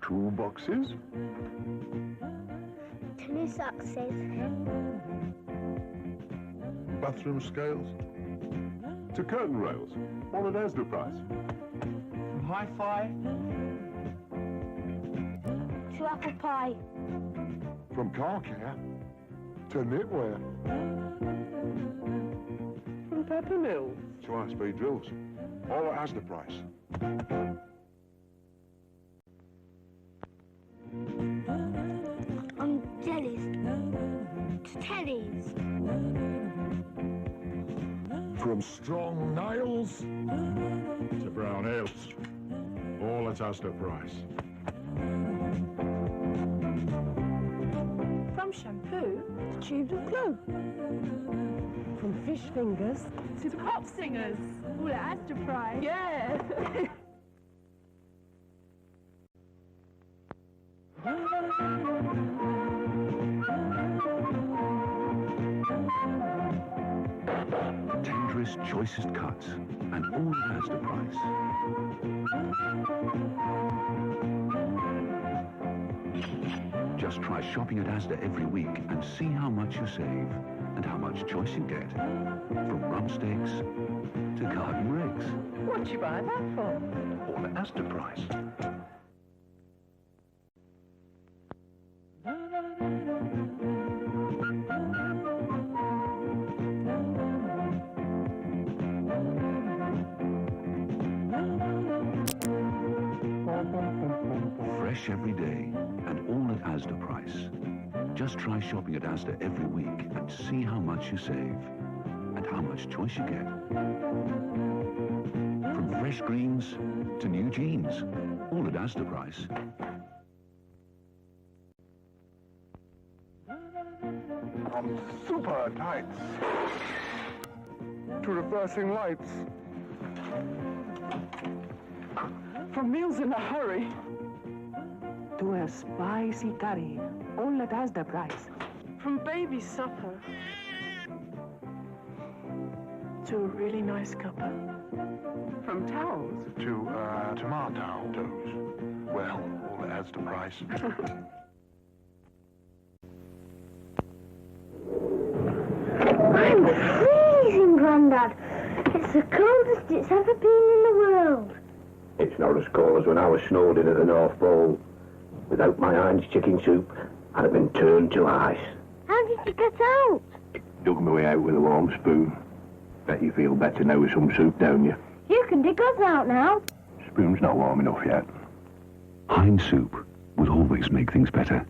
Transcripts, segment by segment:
Toolboxes. Two boxes. Bathroom scales. To curtain rails. All at ASDA price. From hi-fi. To apple pie. From car care to knitwear. From Pepper Mill. To high-speed drills. All at ASDA price. On jellies. To tellies. From strong nails to brown ales. All at ASDA price. From shampoo to tubes of glue. From fish fingers to pop singers. All at ASDA price. Yeah. Tenderest, choicest cuts, and all at ASDA price. Just try shopping at ASDA every week and see how much you save and how much choice you get. From rump steaks to garden rakes. What'd you buy that for? All at ASDA price. Fresh every day and all at ASDA price. Just try shopping at ASDA every week and see how much you save and how much choice you get. From fresh greens to new jeans, all at ASDA price. From super tights to reversing lights. From meals in a hurry to a spicy curry. All at ASDA price. From baby supper to a really nice cuppa. From towels To tomatoes. Well, all at ASDA price. I'm freezing, Grandad. It's the coldest it's ever been in the world. It's not as cold as when I was snowed in at the North Pole. Without my Heinz chicken soup, I'd have been turned to ice. How did you get out? Dug my way out with a warm spoon. Bet you feel better now with some soup, don't you? You can dig us out now. Spoon's not warm enough yet. Heinz soup will always make things better.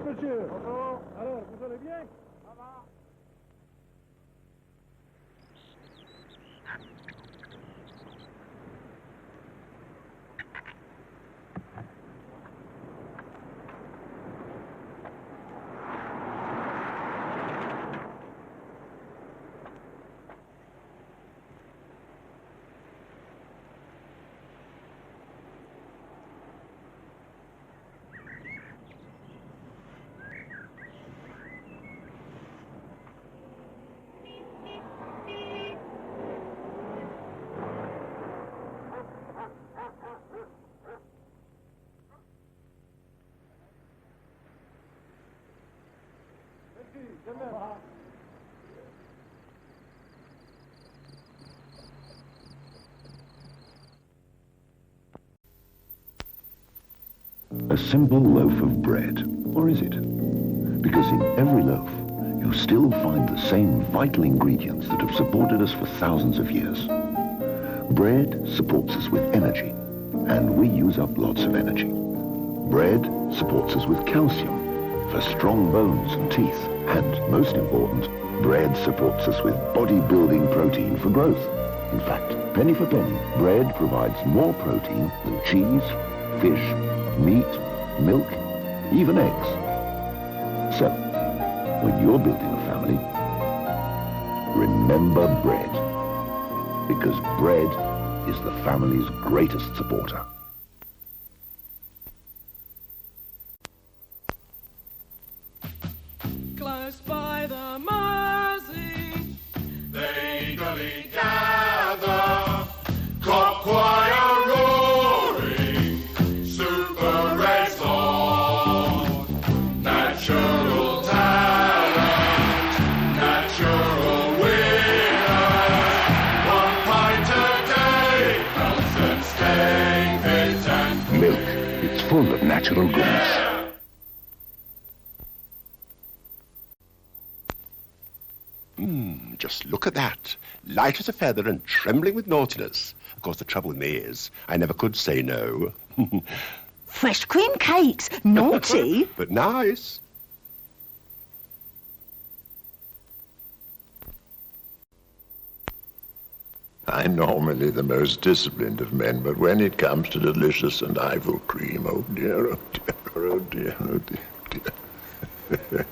Monsieur, alors, vous allez bien? A simple loaf of bread, or is it? Because in every loaf, you still find the same vital ingredients that have supported us for thousands of years. Bread supports us with energy, and we use up lots of energy. Bread supports us with calcium for strong bones and teeth, and most important, bread supports us with bodybuilding protein for growth. In fact, penny for penny, bread provides more protein than cheese, fish, meat, milk, even eggs. So, when you're building a family, remember bread. Because bread is the family's greatest supporter. Close by the Mersey, they eagerly gather, cock choir roaring, super reds on, natural talent, natural winners, 1 pint a day helps them stay fit and Milk, it's full of natural goodness. Just look at that. Light as a feather and trembling with naughtiness. Of course, the trouble with me is I never could say no. Fresh cream cakes. Naughty. But nice. I'm normally the most disciplined of men, but when it comes to delicious and Ivo cream, oh dear, oh dear, oh dear, oh dear, oh dear.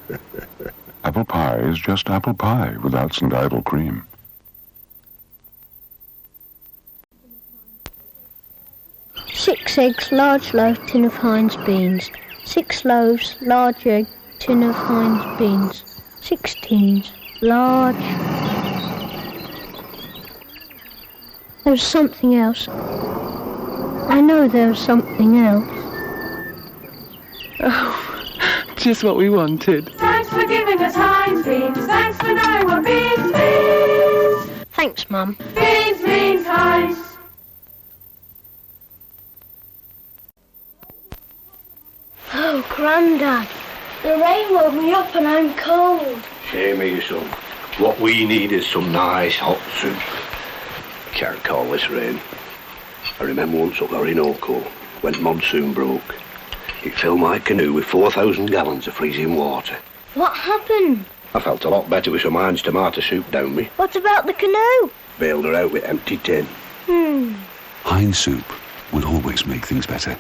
Apple pie is just apple pie without St. Ivel cream. Six eggs, large loaf, tin of Heinz beans. 6 loaves, large egg, tin of Heinz beans. 6 tins, large. There was something else. I know there was something else. Oh, just what we wanted. Thanks for giving us Heinz beans. Thanks for knowing what beans means. Thanks, Mum. Beans means Heinz. Oh, Grandad, the rain woke me up and I'm cold. Same here, son. What we need is some nice hot soup. Can't call this rain. I remember once up there in Orco, when monsoon broke. It filled my canoe with 4,000 gallons of freezing water. What happened? I felt a lot better with some Heinz tomato soup down me. What about the canoe? Bailed her out with empty tin. Heinz soup will always make things better.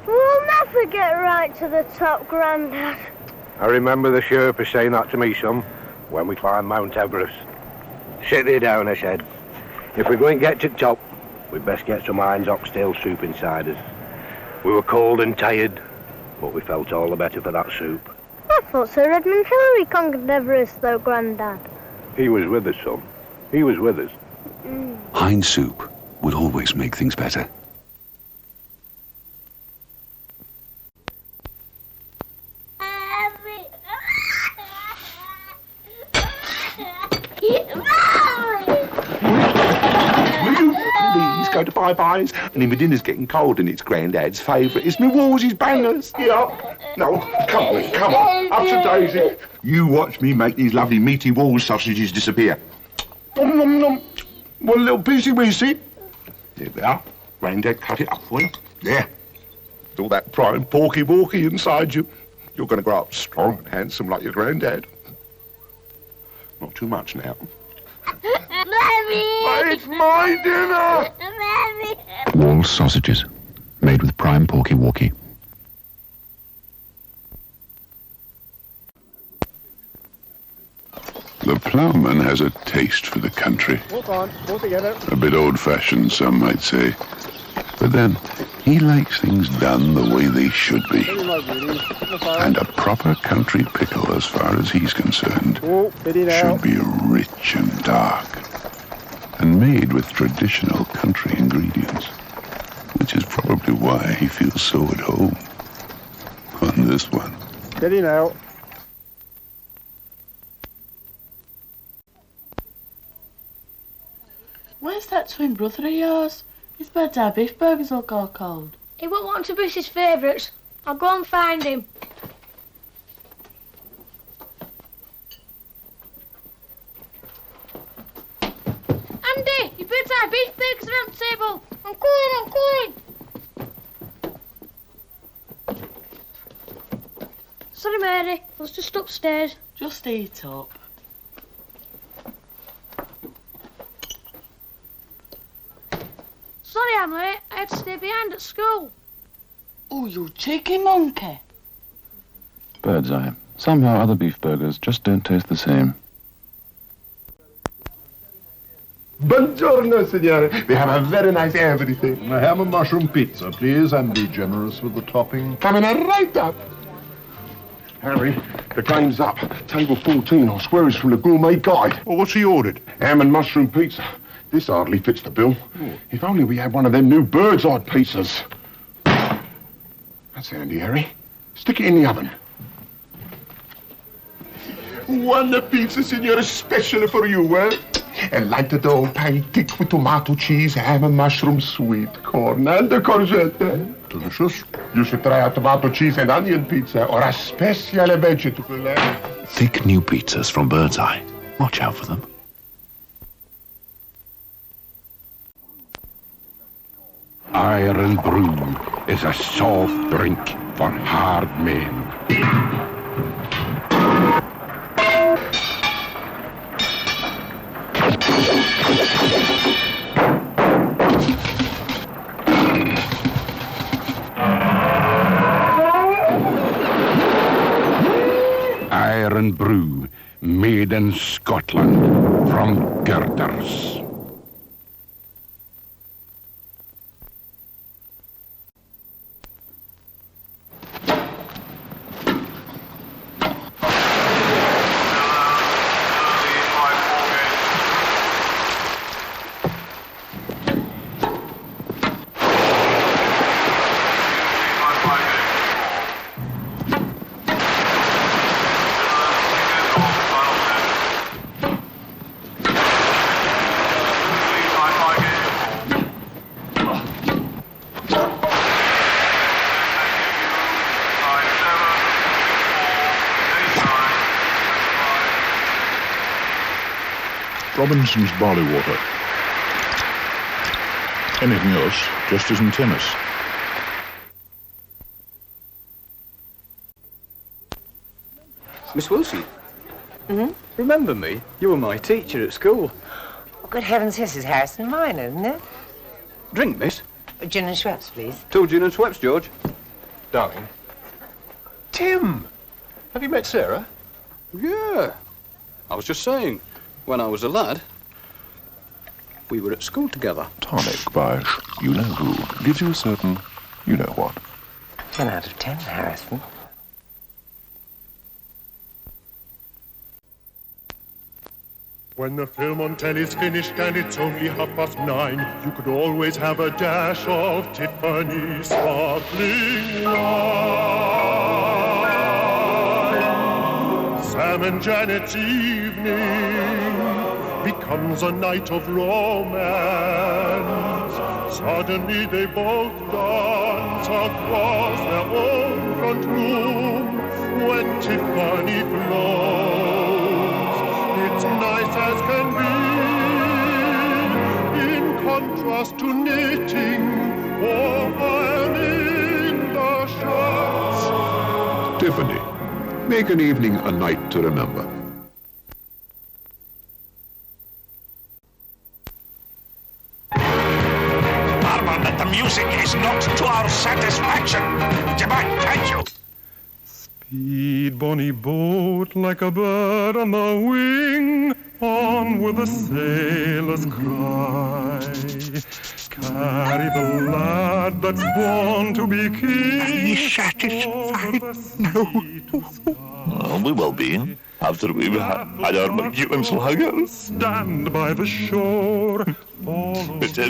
We'll never get right to the top, Grandad. I remember the Sherpa saying that to me, son, when we climbed Mount Everest. Sit thee down, I said. If we're going to get to the top, we'd best get some Heinz oxtail soup inside us. We were cold and tired, but we felt all the better for that soup. I thought Sir Edmund Hillary conquered Everest, though, Grandad. He was with us, son. He was with us. Heinz soup will always make things better. Please go to Bye-Byes. And in my dinner's getting cold and it's Grandad's favourite. It's me Wolsey's bangers. Yeah. No, come on. Up to Daisy. You watch me make these lovely meaty Wolves sausages disappear. Nom, nom, nom. One little piecey weesey. There we are. Grandad cut it up for you. There. With all that prime porky walky inside you. You're going to grow up strong and handsome like your Grandad. Not too much now. Mommy! It's my dinner! Mommy! Wolves sausages, made with prime porky walkie. The ploughman has a taste for the country. Walk on, all together. A bit old-fashioned, some might say. But then, he likes things done the way they should be. And a proper country pickle, as far as he's concerned, should be rich and dark. And made with traditional country ingredients. Which is probably why he feels so at home on this one. Steady now. Where's that twin brother of yours? His birds our Beefburgers all go cold. He won't want to be his favourites. I'll go and find him. Andy, your birds our Beefburgers are on the table. I'm coming. Sorry, Mary. I was just upstairs. Just eat up. Sorry, I'm late. I had to stay behind at school. Oh, you cheeky monkey. Bird's eye. Somehow other beef burgers just don't taste the same. Buongiorno, signore. We have a very nice everything. A ham and mushroom pizza, please, and be generous with the topping. Coming right up. Harry, the game's up. Table 14 on squares from the gourmet guide. Well, what's he ordered? Ham and mushroom pizza. This hardly fits the bill. If only we had one of them new bird's eye pizzas. That's handy, Harry. Stick it in the oven. One pizza, signore, especially for you, eh? And light the dough, pie thick with tomato cheese, ham and mushroom, sweet corn, and the courgette. Delicious. You should try a tomato cheese and onion pizza or a special vegetable. Thick new pizzas from Bird's Eye. Watch out for them. Iron Brew is a soft drink for hard men. Iron Brew, made in Scotland, from Gercha's. Robinson's barley water. Anything else just isn't tennis. Miss Wilson? Remember me? You were my teacher at school. Oh, good heavens, this is Harrison Minor, isn't it? Drink, miss. Gin and Schweppes, please. 2 gin and Schweppes, George. Darling. Tim! Have you met Sarah? Yeah. I was just saying, when I was a lad, we were at school together. Tonic by you-know-who gives you a certain you-know-what. 10 out of 10, Harrison. When the film on telly's finished and it's only 9:30, you could always have a dash of Tiffany sparkling wine. Sam and Janet's evening becomes a night of romance. Suddenly they both dance across their own front room when Tiffany flows. It's nice as can be, in contrast to knitting or ironing the shirts. Tiffany, make an evening a night to remember. Barman, that the music is not to our satisfaction. Goodbye, thank you. Speed, bonny boat, like a bird on the wing, on with the sailor's cry. Carry the lad that's born to be king. Are you satisfied? No. Well, we will be, after we've had our McEwen's lager. Stand by the shore. It's a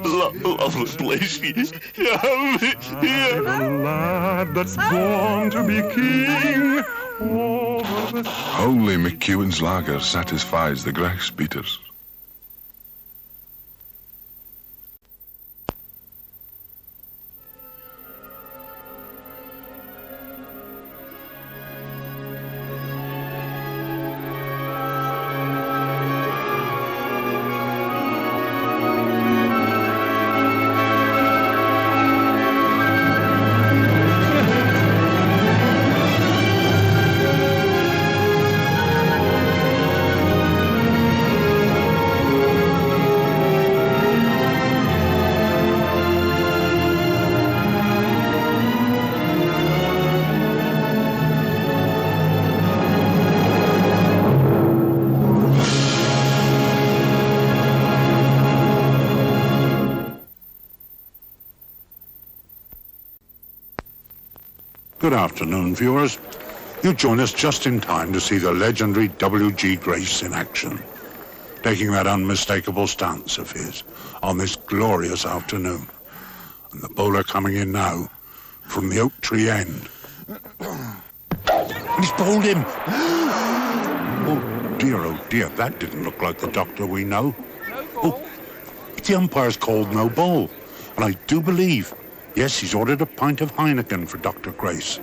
lovely place here. The lad that's born to be king. Only McEwen's lager satisfies the grass beaters. Good afternoon, viewers. You join us just in time to see the legendary W.G. Grace in action, taking that unmistakable stance of his on this glorious afternoon. And the bowler coming in now from the oak tree end. He's bowled him. Oh dear, that didn't look like the doctor we know. Oh, it's the umpire's called no ball. And I do believe, yes, he's ordered a pint of Heineken for Dr. Grace.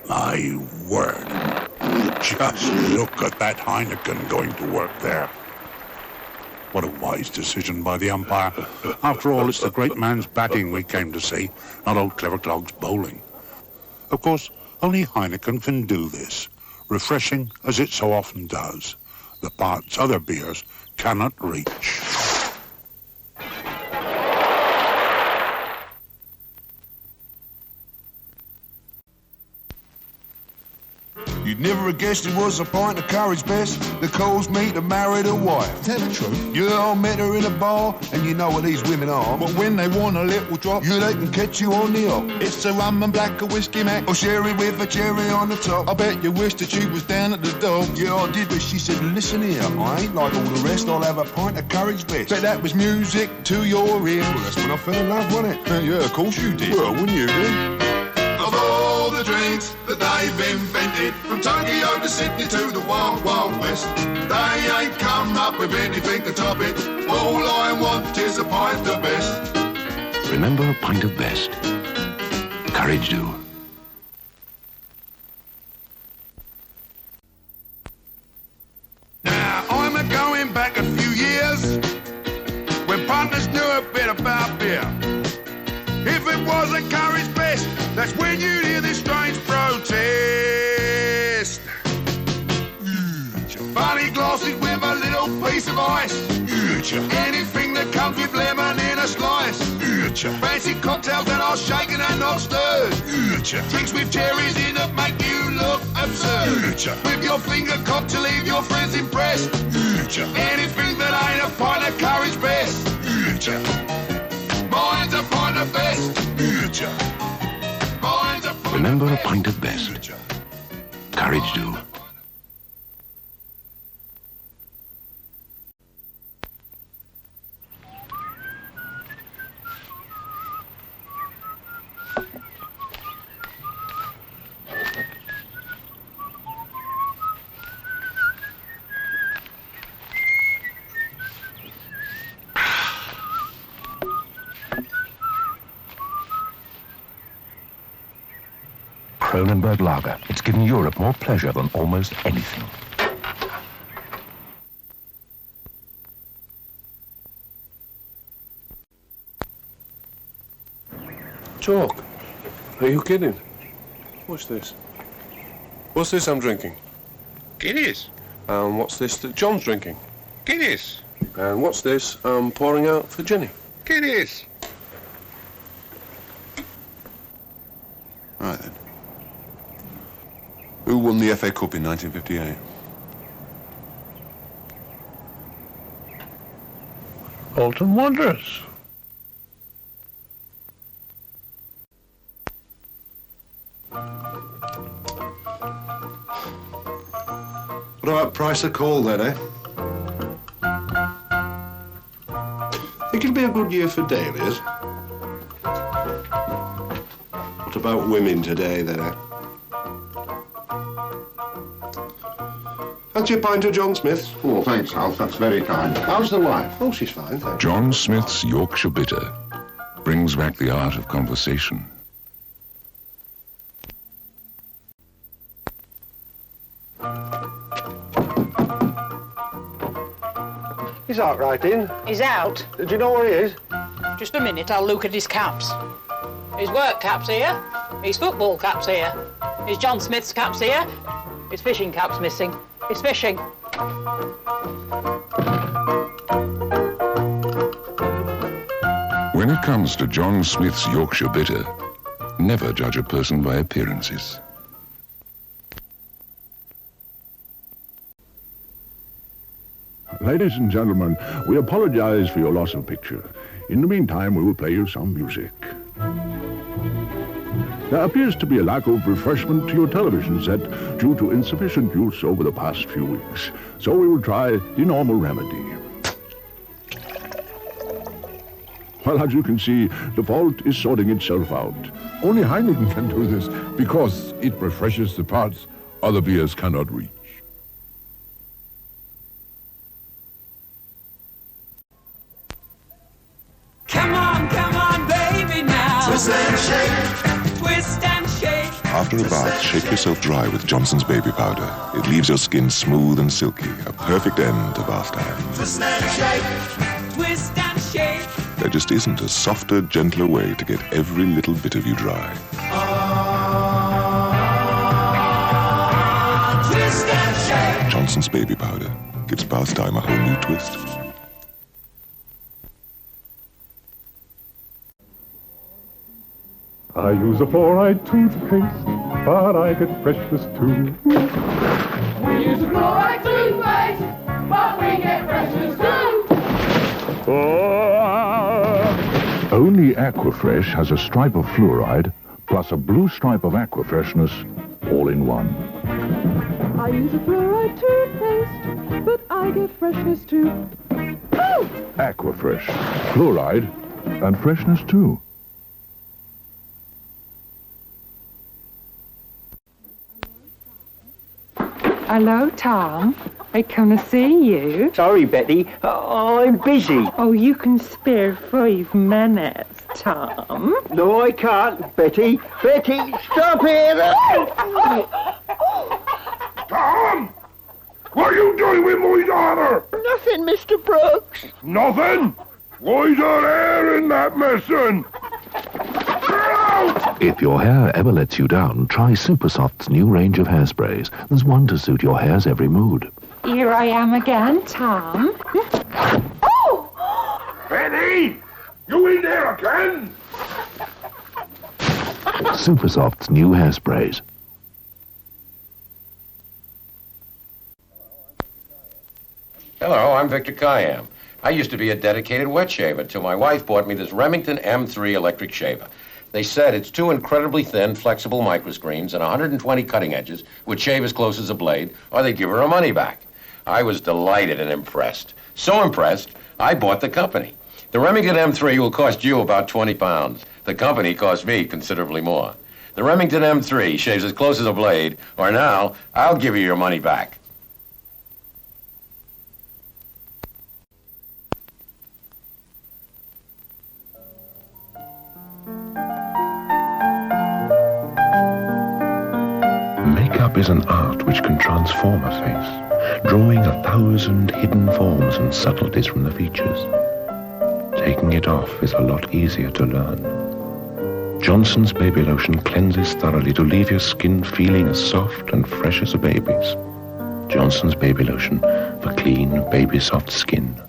My word. Just look at that Heineken going to work there. What a wise decision by the umpire. After all, it's the great man's batting we came to see, not old Clever Clog's bowling. Of course, only Heineken can do this, refreshing as it so often does, the parts other beers cannot reach. You'd never have guessed it was a pint of courage best that caused me to marry the wife. Is that the truth? Yeah, I met her in a bar, and you know what these women are. But when they want a little drop, yeah, they can catch you on the hop. It's a rum and black, a whiskey mac, or sherry with a cherry on the top. I bet you wish that she was down at the Dogs. Yeah, I did, but she said, listen here, I ain't like all the rest, I'll have a pint of courage best. Bet that was music to your ears. Well, that's when I fell in love, wasn't it? Yeah, of course you did. Well, wouldn't you do? Of all the drinks that they've invented, from Tokyo to Sydney to the Wild Wild West, they ain't come up with anything to top it. All I want is a pint of best. Remember a pint of best. Courage do. Now, I'm a-going back a few years, when punters knew a bit about beer. If it wasn't courage best, that's when you'd hear this strange protest. Funny glasses with a little piece of ice. Anything that comes with lemon in a slice. Fancy cocktails that are shaken and not stirred. Drinks with cherries in that make you look absurd. With your finger cocked to leave your friends impressed. Anything that ain't a pint of courage best. Mine's a pint of best. Remember a pint of best. Courage do. Kronenberg Lager. It's given Europe more pleasure than almost anything. Talk. Are you kidding? What's this? What's this I'm drinking? Guinness. And what's this that John's drinking? Guinness. And what's this I'm pouring out for Jenny? Guinness. Right then. Who won the FA Cup in 1958? Bolton Wanderers. What about price of coal then, eh? Think it'll be a good year for Dahlias? What about women today then, eh? Fancy a pint of John Smith's? Oh, thanks, Alf. That's very kind. How's the wife? Oh, she's fine, thanks. John Smith's Yorkshire Bitter brings back the art of conversation. He's out right in. He's out. Do you know where he is? Just a minute, I'll look at his caps. His work cap's here. His football cap's here. His John Smith's cap's here. His fishing cap's missing. He's fishing. When it comes to John Smith's Yorkshire Bitter, never judge a person by appearances. Ladies and gentlemen, we apologize for your loss of picture. In the meantime, we will play you some music. There appears to be a lack of refreshment to your television set due to insufficient use over the past few weeks. So we will try the normal remedy. Well, as you can see, the fault is sorting itself out. Only Heineken can do this because it refreshes the parts other beers cannot reach. Come on, baby, now. Twist and shake. Twist and shake. After a bath, shake yourself dry with Johnson's baby powder. It leaves your skin smooth and silky, a perfect end to bath time. Twist and shake. Twist and shake. There just isn't a softer, gentler way to get every little bit of you dry. Twist and shake. Johnson's baby powder gives bath time a whole new twist. I use a fluoride toothpaste, but I get freshness too. We use a fluoride toothpaste, but we get freshness too. Only Aquafresh has a stripe of fluoride plus a blue stripe of Aquafreshness all in one. I use a fluoride toothpaste, but I get freshness too. Aquafresh, fluoride, and freshness too. Hello, Tom. I come to see you. Sorry, Betty. I'm busy. Oh, you can spare 5 minutes, Tom. No, I can't, Betty. Betty, stop it! Tom! What are you doing with my daughter? Nothing, Mr. Brooks. Nothing? Why's her hair in that messin'? If your hair ever lets you down, try Supersoft's new range of hairsprays. There's one to suit your hair's every mood. Here I am again, Tom. Betty! You in there again? Supersoft's new hairsprays. Hello, I'm Victor Kayam. I used to be a dedicated wet shaver till my wife bought me this Remington M3 electric shaver. They said it's 2 incredibly thin, flexible microscreens and 120 cutting edges would shave as close as a blade, or they'd give her her money back. I was delighted and impressed. So impressed, I bought the company. The Remington M3 will cost you about 20 pounds. The company cost me considerably more. The Remington M3 shaves as close as a blade, or now, I'll give you your money back. Makeup is an art which can transform a face, drawing 1,000 hidden forms and subtleties from the features. Taking it off is a lot easier to learn. Johnson's Baby Lotion cleanses thoroughly to leave your skin feeling as soft and fresh as a baby's. Johnson's Baby Lotion for clean, baby-soft skin.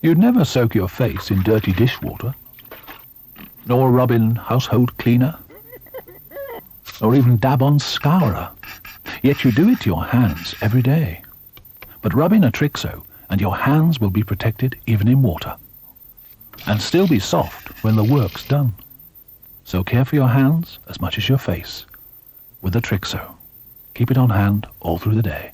You'd never soak your face in dirty dishwater, nor rub in household cleaner, or even dab on scourer. Yet you do it to your hands every day. But rub in a Trixo, and your hands will be protected even in water, and still be soft when the work's done. So care for your hands as much as your face with a Trixo. Keep it on hand all through the day.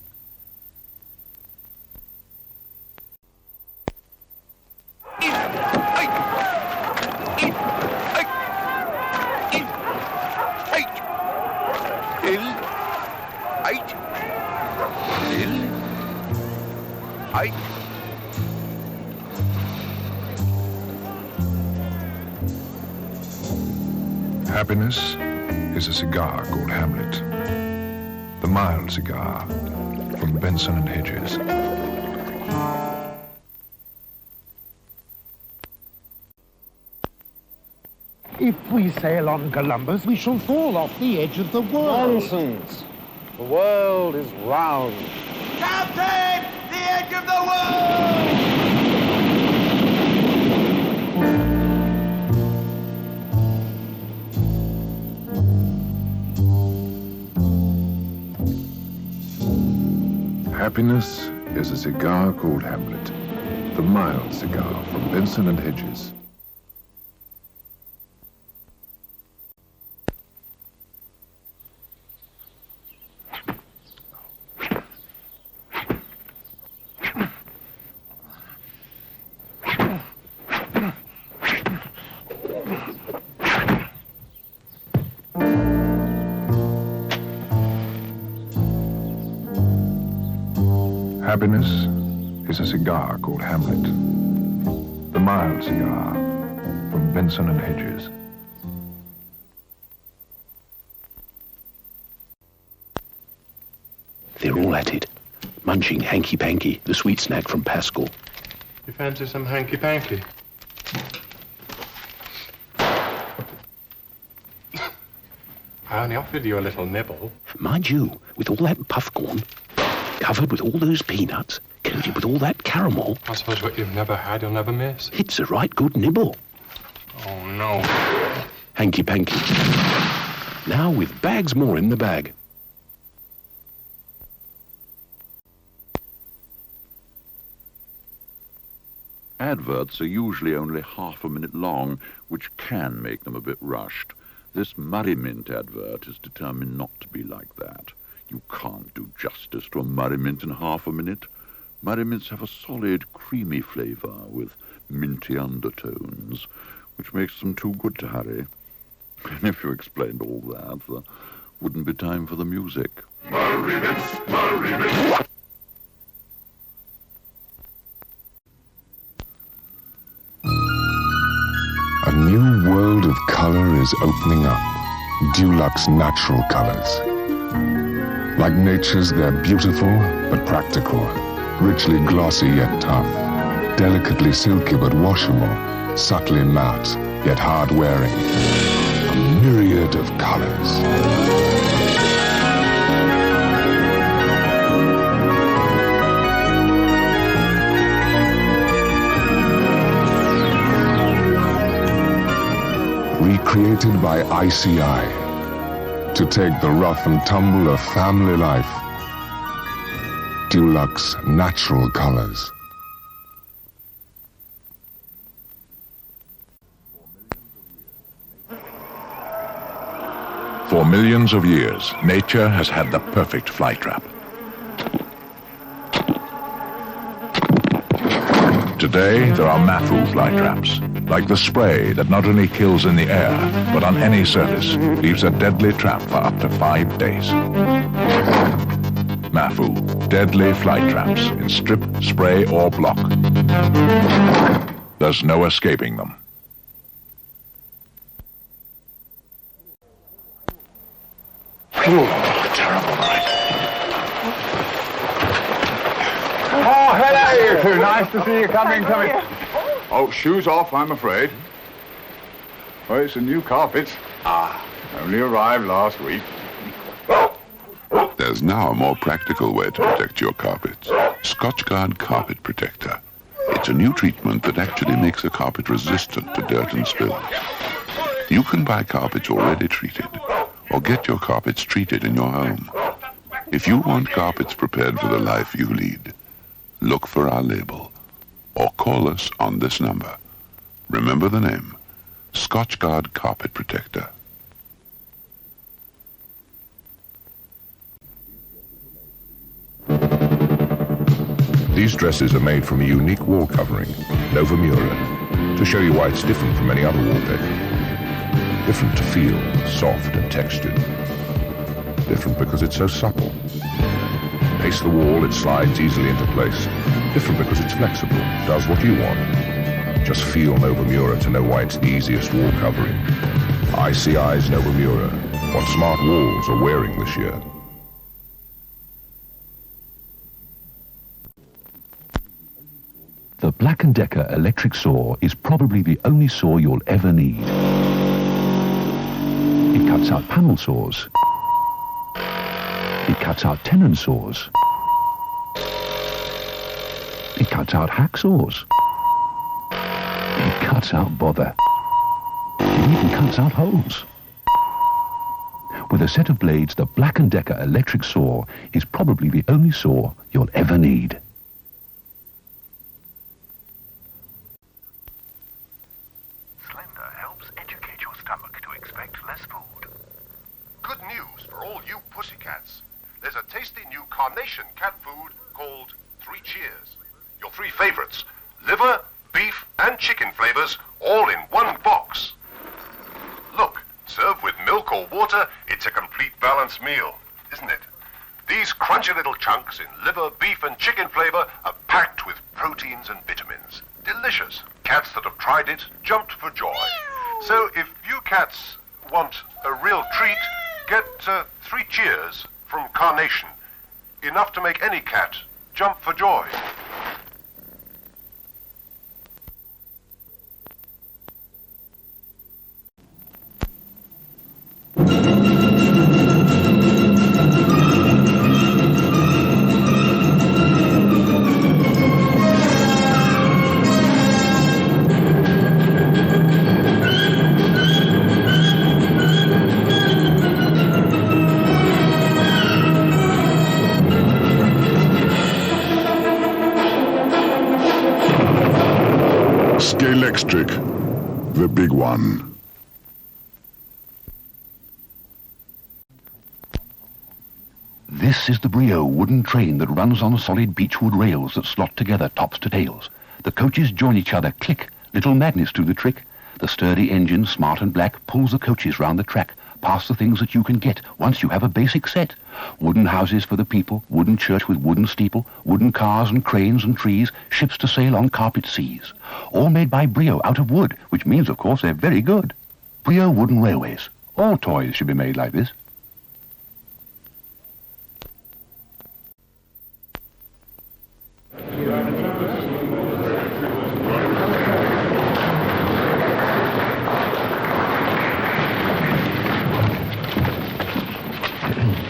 Happiness is a cigar called Hamlet. The mild cigar from Benson and Hedges. If we sail on Columbus, we shall fall off the edge of the world. Nonsense. The world is round. Captain! The edge of the world! Happiness is a cigar called Hamlet. the mild cigar from Benson & Hedges. Happiness is a cigar called Hamlet. The mild cigar from Benson & Hedges. They're all at it, munching hanky-panky, the sweet snack from Pascal. You fancy some hanky-panky? I only offered you a little nibble. Mind you, with all that puffcorn, covered with all those peanuts, coated with all that caramel. I suppose what you've never had, you'll never miss. It's a right good nibble. Oh, no. Hanky-panky. Now with bags more in the bag. Adverts are usually only half a minute long, which can make them a bit rushed. This Murraymint advert is determined not to be like that. You can't do justice to a Murraymint in half a minute. Murraymints have a solid, creamy flavour with minty undertones, which makes them too good to hurry. And if you explained all that, there wouldn't be time for the music. Murraymints, Murraymints. A new world of colour is opening up. Dulux Natural Colours. Like nature's, they're beautiful but practical. Richly glossy yet tough. Delicately silky but washable. Subtly matte yet hard-wearing. A myriad of colours. Recreated by ICI to take the rough and tumble of family life. Dulux Natural Colors. For millions of years, nature has had the perfect fly trap. Today, there are Mafu fly traps, like the spray that not only kills in the air, but on any surface, leaves a deadly trap for up to 5 days. Mafu, deadly fly traps in strip, spray, or block. There's no escaping them. Terrible night. Oh, hello, you two. Nice to see you coming. Oh, shoes off, I'm afraid. Well, it's a new carpet. Only arrived last week. There's now a more practical way to protect your carpets. Scotchgard Carpet Protector. It's a new treatment that actually makes a carpet resistant to dirt and spills. You can buy carpets already treated, or get your carpets treated in your home. If you want carpets prepared for the life you lead, look for our label, or call us on this number. Remember the name, Scotchgard Carpet Protector. These dresses are made from a unique wall covering, Nova Mura, to show you why it's different from any other wallpaper. Different to feel, soft and textured. Different because it's so supple. Paste the wall, it slides easily into place. Different because it's flexible, does what you want. Just feel Nova Mura to know why it's the easiest wall covering. ICI's Nova Mura, what smart walls are wearing this year. The Black & Decker electric saw is probably the only saw you'll ever need. It cuts out panel saws. It cuts out tenon saws. It cuts out hacksaws. It cuts out bother. It even cuts out holes. With a set of blades, the Black & Decker electric saw is probably the only saw you'll ever need. pussycats. There's a tasty new carnation cat food called 3 Cheers. Your 3 favorites, liver, beef and chicken flavors, all in one box. Look, served with milk or water, it's a complete balanced meal, isn't it? These crunchy little chunks in liver, beef and chicken flavor are packed with proteins and vitamins. Delicious. Cats that have tried it jumped for joy. So if you cats want a real treat, get 3 Cheers from Carnation. Enough to make any cat jump for joy. Electric, the big one. This is the Brio wooden train that runs on solid beechwood rails that slot together tops to tails. The coaches join each other, click, little magnets do the trick. The sturdy engine, smart and black, pulls the coaches round the track, past the things that you can get once you have a basic set. Wooden houses for the people, wooden church with wooden steeple, wooden cars and cranes and trees, ships to sail on carpet seas. All made by Brio out of wood, which means, of course, they're very good. Brio wooden railways. All toys should be made like this.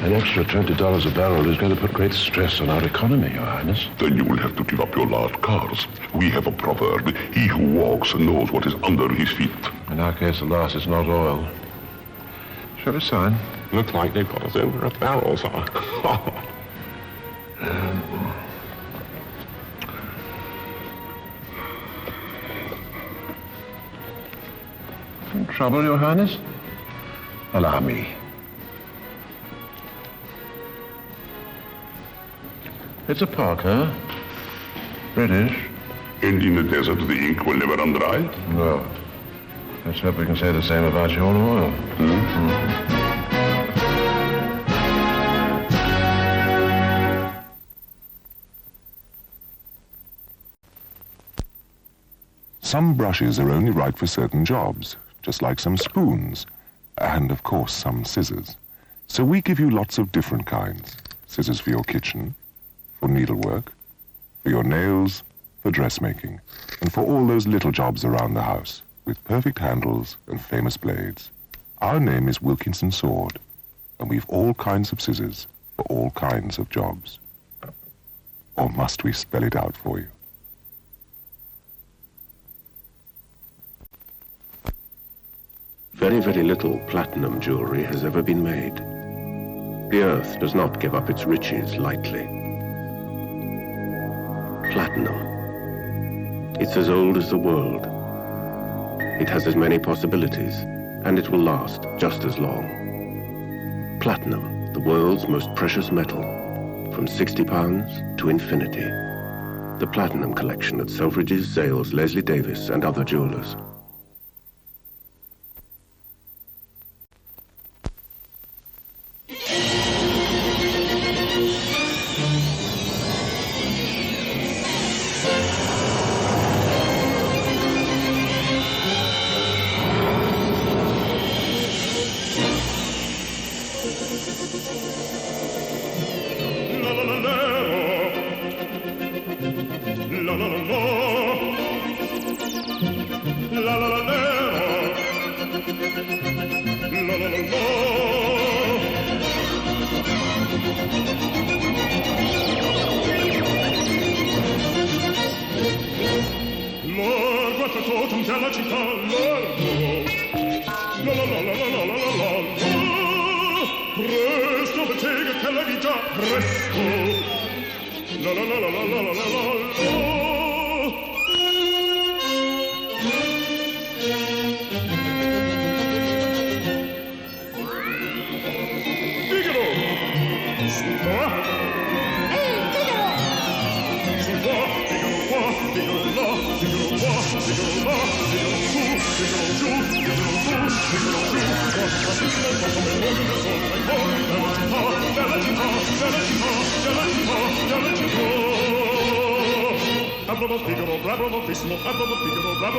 An extra $20 a barrel is going to put great stress on our economy, Your Highness. Then you will have to give up your large cars. We have a proverb. He who walks knows what is under his feet. In our case, alas, it's not oil. Shall we sign? Looks like they've got us over a barrel, sir. In trouble, Your Highness? Allow me. It's a Parker. British. And in the desert, the ink will never run dry? No. Let's hope we can say the same about your oil. Some brushes are only right for certain jobs, just like some spoons, and of course some scissors. So we give you lots of different kinds. Scissors for your kitchen, for needlework, for your nails, for dressmaking, and for all those little jobs around the house, with perfect handles and famous blades. Our name is Wilkinson Sword, and we've all kinds of scissors for all kinds of jobs. Or must we spell it out for you? Very, very little platinum jewelry has ever been made. The earth does not give up its riches lightly. Platinum. It's as old as the world. It has as many possibilities, and it will last just as long. Platinum, the world's most precious metal, from 60 pounds to infinity. The Platinum Collection at Selfridges, Zales, Leslie Davis, and other jewelers.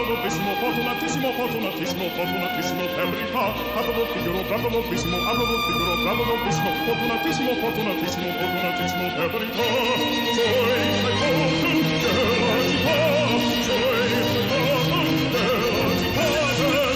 Fortunatissimo, fortunatissimo, fortunatissimo, fortunatissimo per verità. Bravo Figaro, bravissimo, fortunatissimo, fortunatissimo, fortunatissimo per verità. Joy, I call to della città, joy, I call to della città, della città, della città.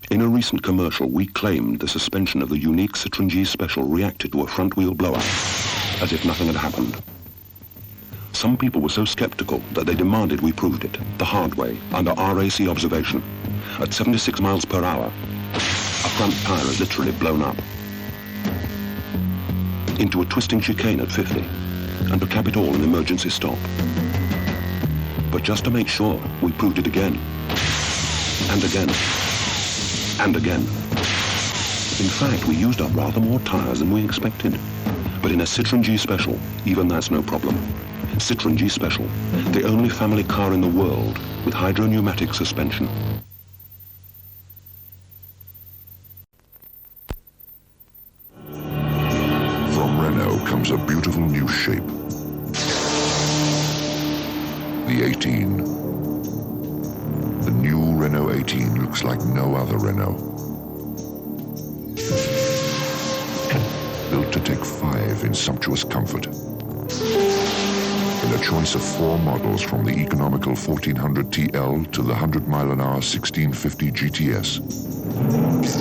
In a recent commercial, we claimed the suspension of the unique Citroën G Special reacted to a front-wheel blower, as if nothing had happened. Some people were so skeptical that they demanded we proved it, the hard way, under RAC observation. At 76 miles per hour, a front tyre is literally blown up into a twisting chicane at 50, and to cap it all, an emergency stop. But just to make sure, we proved it again, and again, and again. In fact, we used up rather more tyres than we expected. But in a Citroën G Special, even that's no problem. Citroën G Special, the only family car in the world with hydro-pneumatic suspension. From Renault comes a beautiful new shape. The 18. The new Renault 18 looks like no other Renault. Built to take 5 in sumptuous comfort. In a choice of 4 models from the economical 1400 TL to the 100-mile-an-hour 1650 GTS.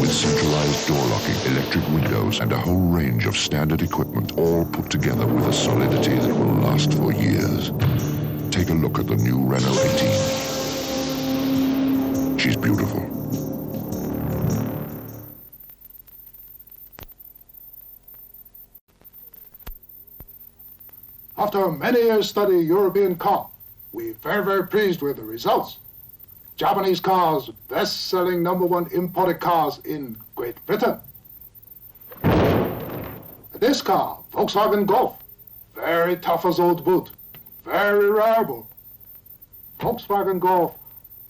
With centralized door locking, electric windows, and a whole range of standard equipment, all put together with a solidity that will last for years. Take a look at the new Renault 18. She's beautiful. After many years study European car, we're very pleased with the results. Japanese cars, best-selling #1 imported cars in Great Britain. This car, Volkswagen Golf, very tough as old boot, very reliable. Volkswagen Golf,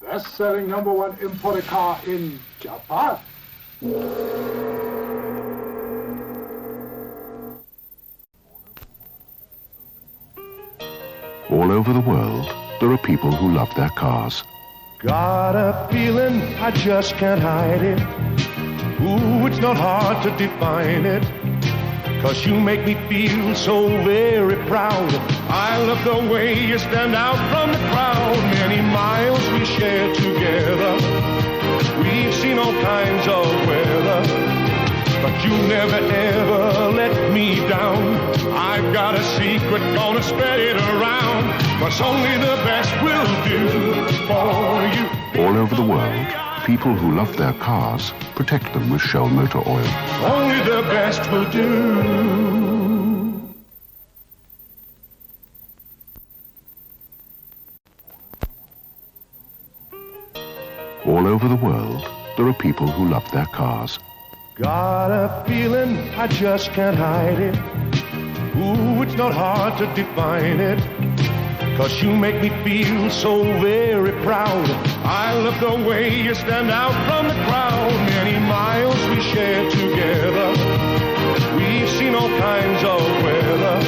best-selling #1 imported car in Japan. All over the world, there are people who love their cars. Got a feeling I just can't hide it. Ooh, it's not hard to define it. 'Cause you make me feel so very proud. I love the way you stand out from the crowd. Many miles we share together. We've seen all kinds of weather. But you never ever let me down. I've got a secret, gonna spread it around. 'Cause only the best will do for you. All over the world, people who love their cars protect them with Shell Motor Oil. Only the best will do. All over the world, there are people who love their cars. Got a feeling I just can't hide it. Ooh, it's not hard to define it. 'Cause you make me feel so very proud. I love the way you stand out from the crowd. Many miles we share together. We've seen all kinds of weather.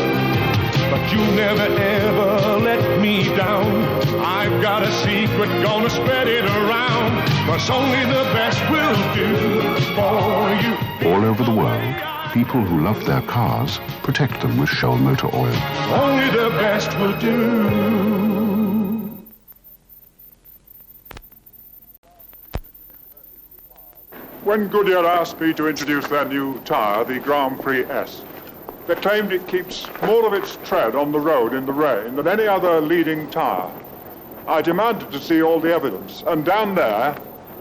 But you never ever let me down. I've got a secret, gonna spread it around. 'Cause only the best will do for you. All over the world, people who love their cars protect them with Shell Motor Oil. Only the best will do. When Goodyear asked me to introduce their new tyre, the Grand Prix S, they claimed it keeps more of its tread on the road in the rain than any other leading tyre. I demanded to see all the evidence, and down there,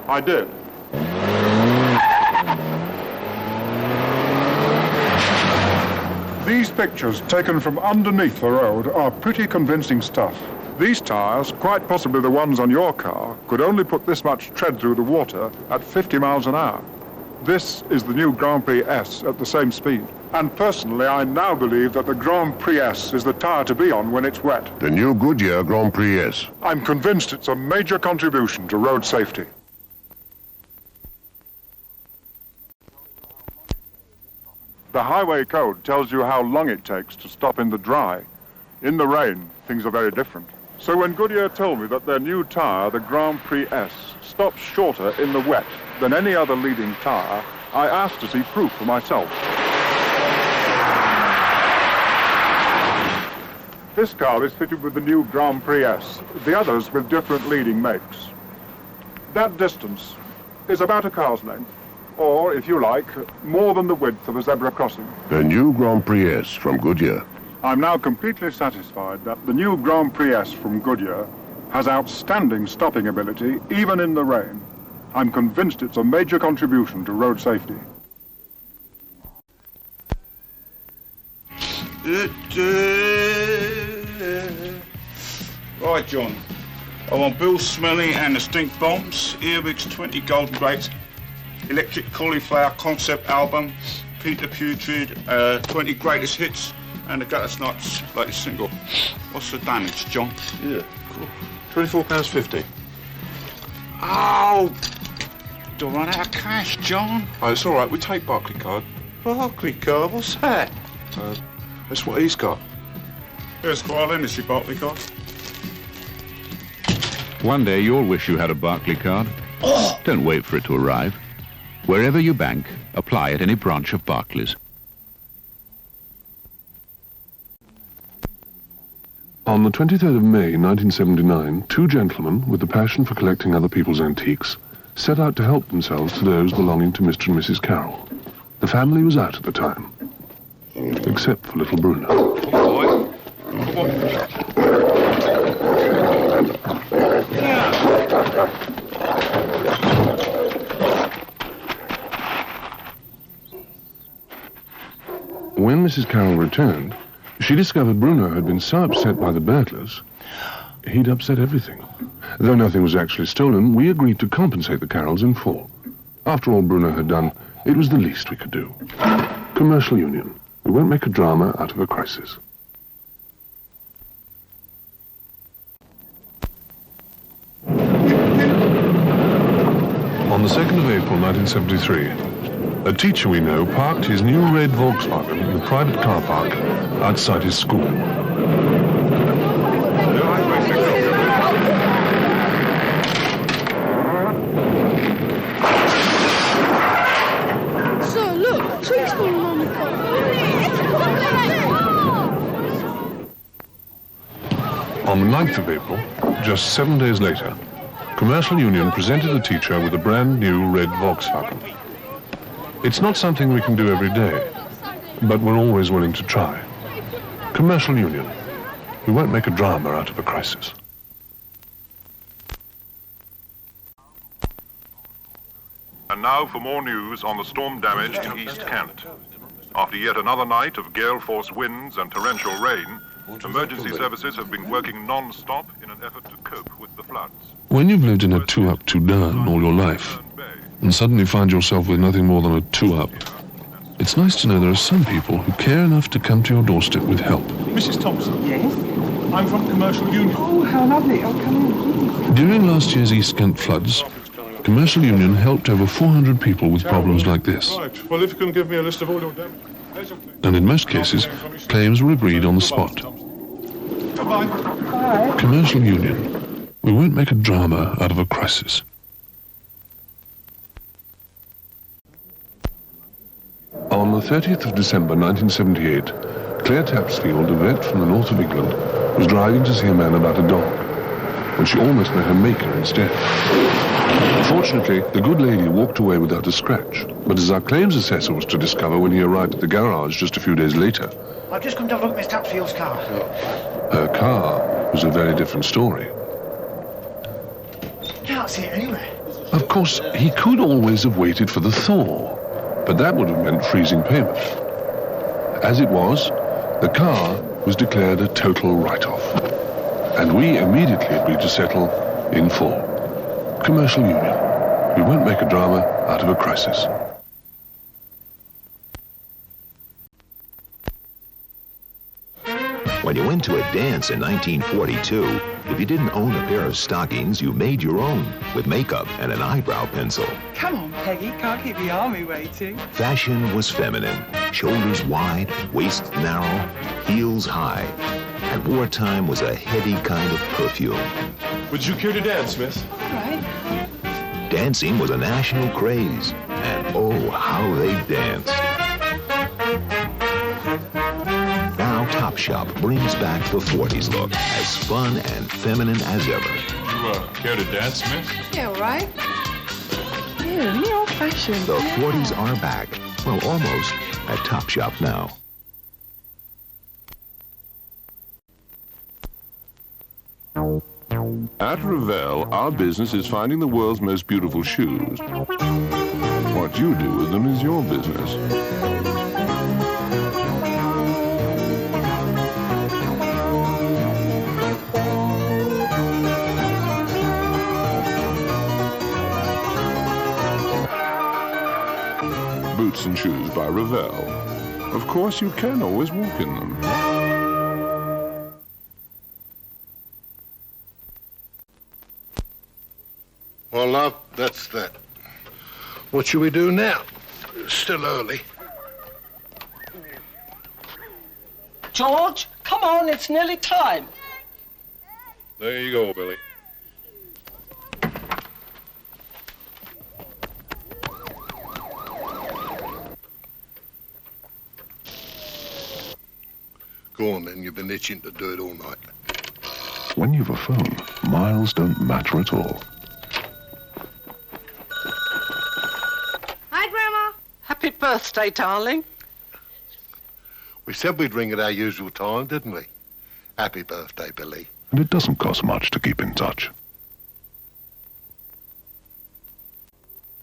I did. These pictures, taken from underneath the road, are pretty convincing stuff. These tyres, quite possibly the ones on your car, could only put this much tread through the water at 50 miles an hour. This is the new Grand Prix S at the same speed. And personally, I now believe that the Grand Prix S is the tyre to be on when it's wet. The new Goodyear Grand Prix S. I'm convinced it's a major contribution to road safety. The highway code tells you how long it takes to stop in the dry. In the rain, things are very different. So when Goodyear told me that their new tyre, the Grand Prix S, stops shorter in the wet than any other leading tyre, I asked to see proof for myself. This car is fitted with the new Grand Prix S, the others with different leading makes. That distance is about a car's length, or, if you like, more than the width of a zebra crossing. The new Grand Prix S from Goodyear. I'm now completely satisfied that the new Grand Prix S from Goodyear has outstanding stopping ability, even in the rain. I'm convinced it's a major contribution to road safety. Right, John. I want Bill Smelly and the Stink Bombs, Earwigs 20 Golden Grapes, Electric Cauliflower Concept Album, Peter Putrid, 20 Greatest Hits, and the Gutter Snuts latest single. What's the damage, John? Yeah, cool. £24.50. Oh! Don't run out of cash, John. Oh, it's all right. We take Barclaycard. Barclaycard? What's that? That's what he's got. Here's Squire Hennessy Barclaycard. One day you'll wish you had a Barclaycard. Oh! Don't wait for it to arrive. Wherever you bank, apply at any branch of Barclays. On the 23rd of May, 1979, two gentlemen, with the passion for collecting other people's antiques, set out to help themselves to those belonging to Mr. and Mrs. Carroll. The family was out at the time, except for little Bruno. When Mrs. Carroll returned, she discovered Bruno had been so upset by the burglars, he'd upset everything. Though nothing was actually stolen, we agreed to compensate the Carrolls in full. After all Bruno had done, it was the least we could do. Commercial union. We won't make a drama out of a crisis. On the 2nd of April, 1973, a teacher we know parked his new red Volkswagen in the private car park outside his school. So, look, trees falling on the car. On the 9th of April, just 7 days later, Commercial Union presented the teacher with a brand new red Volkswagen. It's not something we can do every day, but we're always willing to try. Commercial Union. We won't make a drama out of a crisis. And now for more news on the storm damage to East Kent. After yet another night of gale-force winds and torrential rain, emergency services have been working non-stop in an effort to cope with the floods. When you've lived in a two-up, two-down all your life, and suddenly find yourself with nothing more than a two-up, it's nice to know there are some people who care enough to come to your doorstep with help. Mrs. Thompson? Yes? I'm from Commercial Union. Oh, how lovely. Oh, come in, please. During last year's East Kent floods, Commercial Union helped over 400 people with problems like this. Right. Well, if you can give me a list of all your damage. And in most cases, claims were agreed on the spot. Goodbye. Bye. Commercial Union. We won't make a drama out of a crisis. On the 30th of December 1978, Claire Tapsfield, a vet from the north of England, was driving to see a man about a dog, when she almost met her maker instead. Fortunately, the good lady walked away without a scratch, but as our claims assessor was to discover when he arrived at the garage just a few days later, I've just come to have a look at Miss Tapsfield's car. her car was a very different story. Can't see it anywhere. Of course, he could always have waited for the thaw, but that would have meant freezing payment. As it was, the car was declared a total write-off, and we immediately agreed to settle in full. Commercial union. We won't make a drama out of a crisis. When you went to a dance in 1942, if you didn't own a pair of stockings, you made your own with makeup and an eyebrow pencil. Come on, Peggy, can't keep the army waiting. Fashion was feminine, shoulders wide, waist narrow, heels high. And wartime was a heady kind of perfume. Would you care to dance, miss? All right. Dancing was a national craze, and oh, how they danced. Now Topshop brings back the 40s look, as fun and feminine as ever. You care to dance, miss? Yeah, all right. Yeah, really old-fashioned. The 40s are back, well, almost, at Topshop now. At Ravel, our business is finding the world's most beautiful shoes. What you do with them is your business. Boots and shoes by Ravel. Of course, you can always walk in them. Well, love, that's that. What should we do now? It's still early. George, come on, it's nearly time. There you go, Billy. Go on, then. You've been itching to do it all night. When you've a phone, miles don't matter at all. Hi, Grandma. Happy birthday, darling. We said we'd ring at our usual time, didn't we? Happy birthday, Billy. And it doesn't cost much to keep in touch.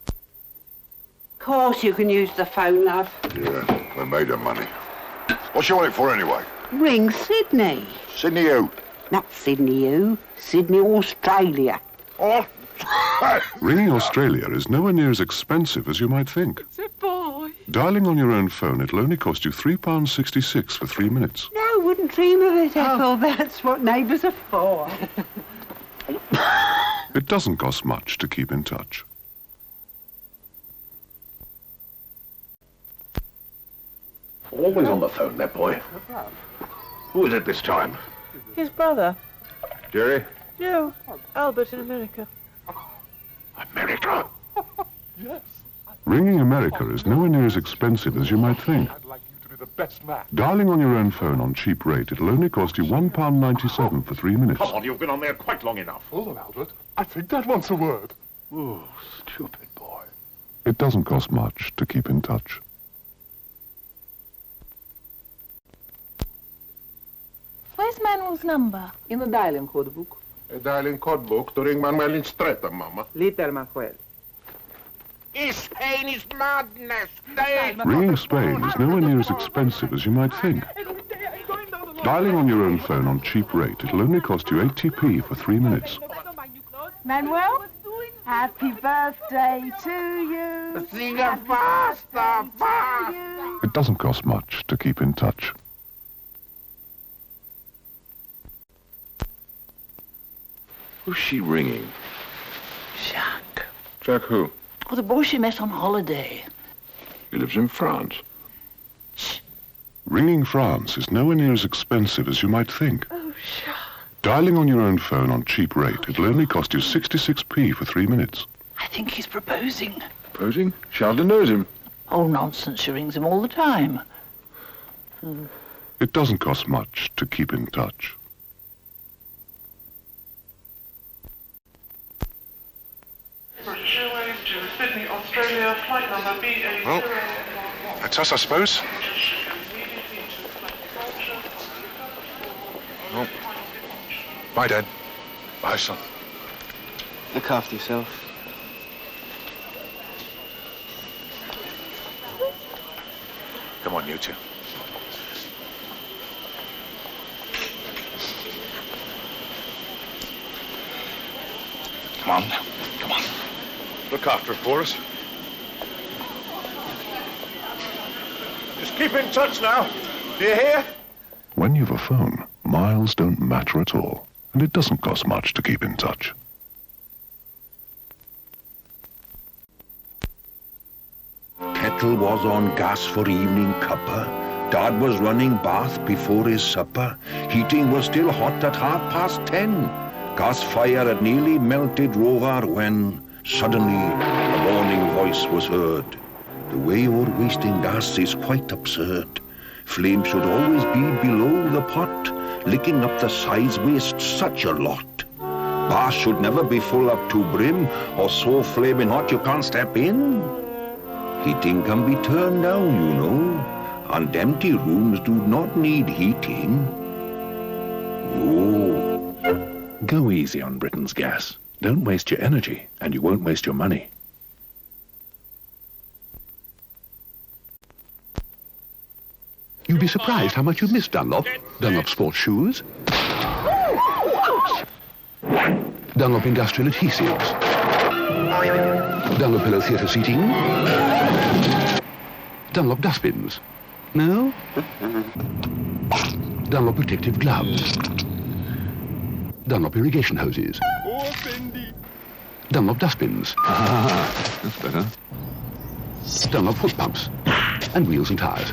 Of course you can use the phone, love. Yeah, we made her money. What you want it for anyway? Ring Sydney. Sydney who? Not Sydney you. Sydney, Australia. Oh. Ringing Australia is nowhere near as expensive as you might think. It's a boy. Dialing on your own phone, it'll only cost you £3.66 for 3 minutes. No, wouldn't dream of it, Ethel. That's what neighbours are for. It doesn't cost much to keep in touch. Always on the phone, that boy. Who is it this time? His brother. Jerry? No, Albert in America. America? Yes. Ringing America is nowhere near as expensive as you might think. I'd like you to be the best man. Dialing on your own phone on cheap rate, it'll only cost you £1.97 for 3 minutes. Come on, you've been on there quite long enough. Hold on, Albert. I think that wants a word. Oh, stupid boy. It doesn't cost much to keep in touch. Where's Manuel's number? In the dialing code book. A dialing code book to ring Manuel in Streta, Mama. Little Manuel. Spain is madness. Stay. Ringing Spain is nowhere near as expensive as you might think. Dialing on your own phone on cheap rate, it'll only cost you 80p for 3 minutes. Manuel? Happy birthday to you. Sing a faster, faster. It doesn't cost much to keep in touch. Who's she ringing? Jacques. Jack who? Oh, the boy she met on holiday. He lives in France. Ringing France is nowhere near as expensive as you might think. Oh, Jacques. Dialing on your own phone on cheap rate, it'll only cost you 66p for 3 minutes. I think he's proposing. Proposing? Sheldon knows him. Oh, nonsense. She rings him all the time. It doesn't cost much to keep in touch. British Airways to Sydney, Australia, flight number BA0. Well, that's us, I suppose. Oh. Bye, Dad. Bye, son. Look after yourself. Come on, you two. Come on now. Come on. Look after it for us. Just keep in touch now. Do you hear? When you've a phone, miles don't matter at all, and it doesn't cost much to keep in touch. Kettle was on gas for evening cuppa. Dad was running bath before his supper. Heating was still hot at 10:30. Gas fire had nearly melted Rover when suddenly a warning voice was heard. The way you're wasting gas is quite absurd. Flame should always be below the pot. Licking up the sides wastes such a lot. Bath should never be full up to brim, or so flaming hot you can't step in. Heating can be turned down, you know, and empty rooms do not need heating. No. Go easy on Britain's gas. Don't waste your energy, and you won't waste your money. You'd be surprised how much you miss Dunlop. Dunlop sports shoes. Dunlop industrial adhesives. Dunlop pillow theatre seating. Dunlop dustbins. No? Dunlop protective gloves. Dunlop irrigation hoses. Dunlop dustbins. That's better. Dunlop foot pumps. And wheels and tires.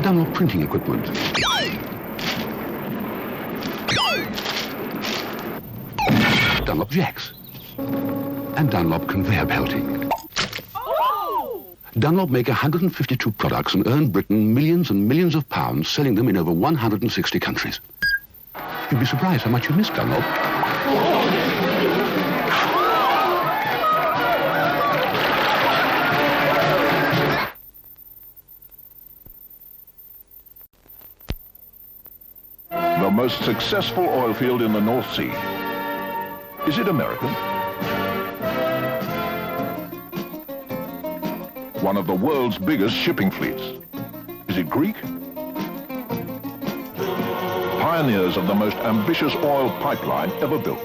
Dunlop printing equipment. Dunlop jacks. And Dunlop conveyor belting. Dunlop make 152 products and earn Britain millions and millions of pounds selling them in over 160 countries. You'd be surprised how much you miss Dunlop. The most successful oil field in the North Sea. Is it American? One of the world's biggest shipping fleets. Is it Greek? Pioneers of the most ambitious oil pipeline ever built.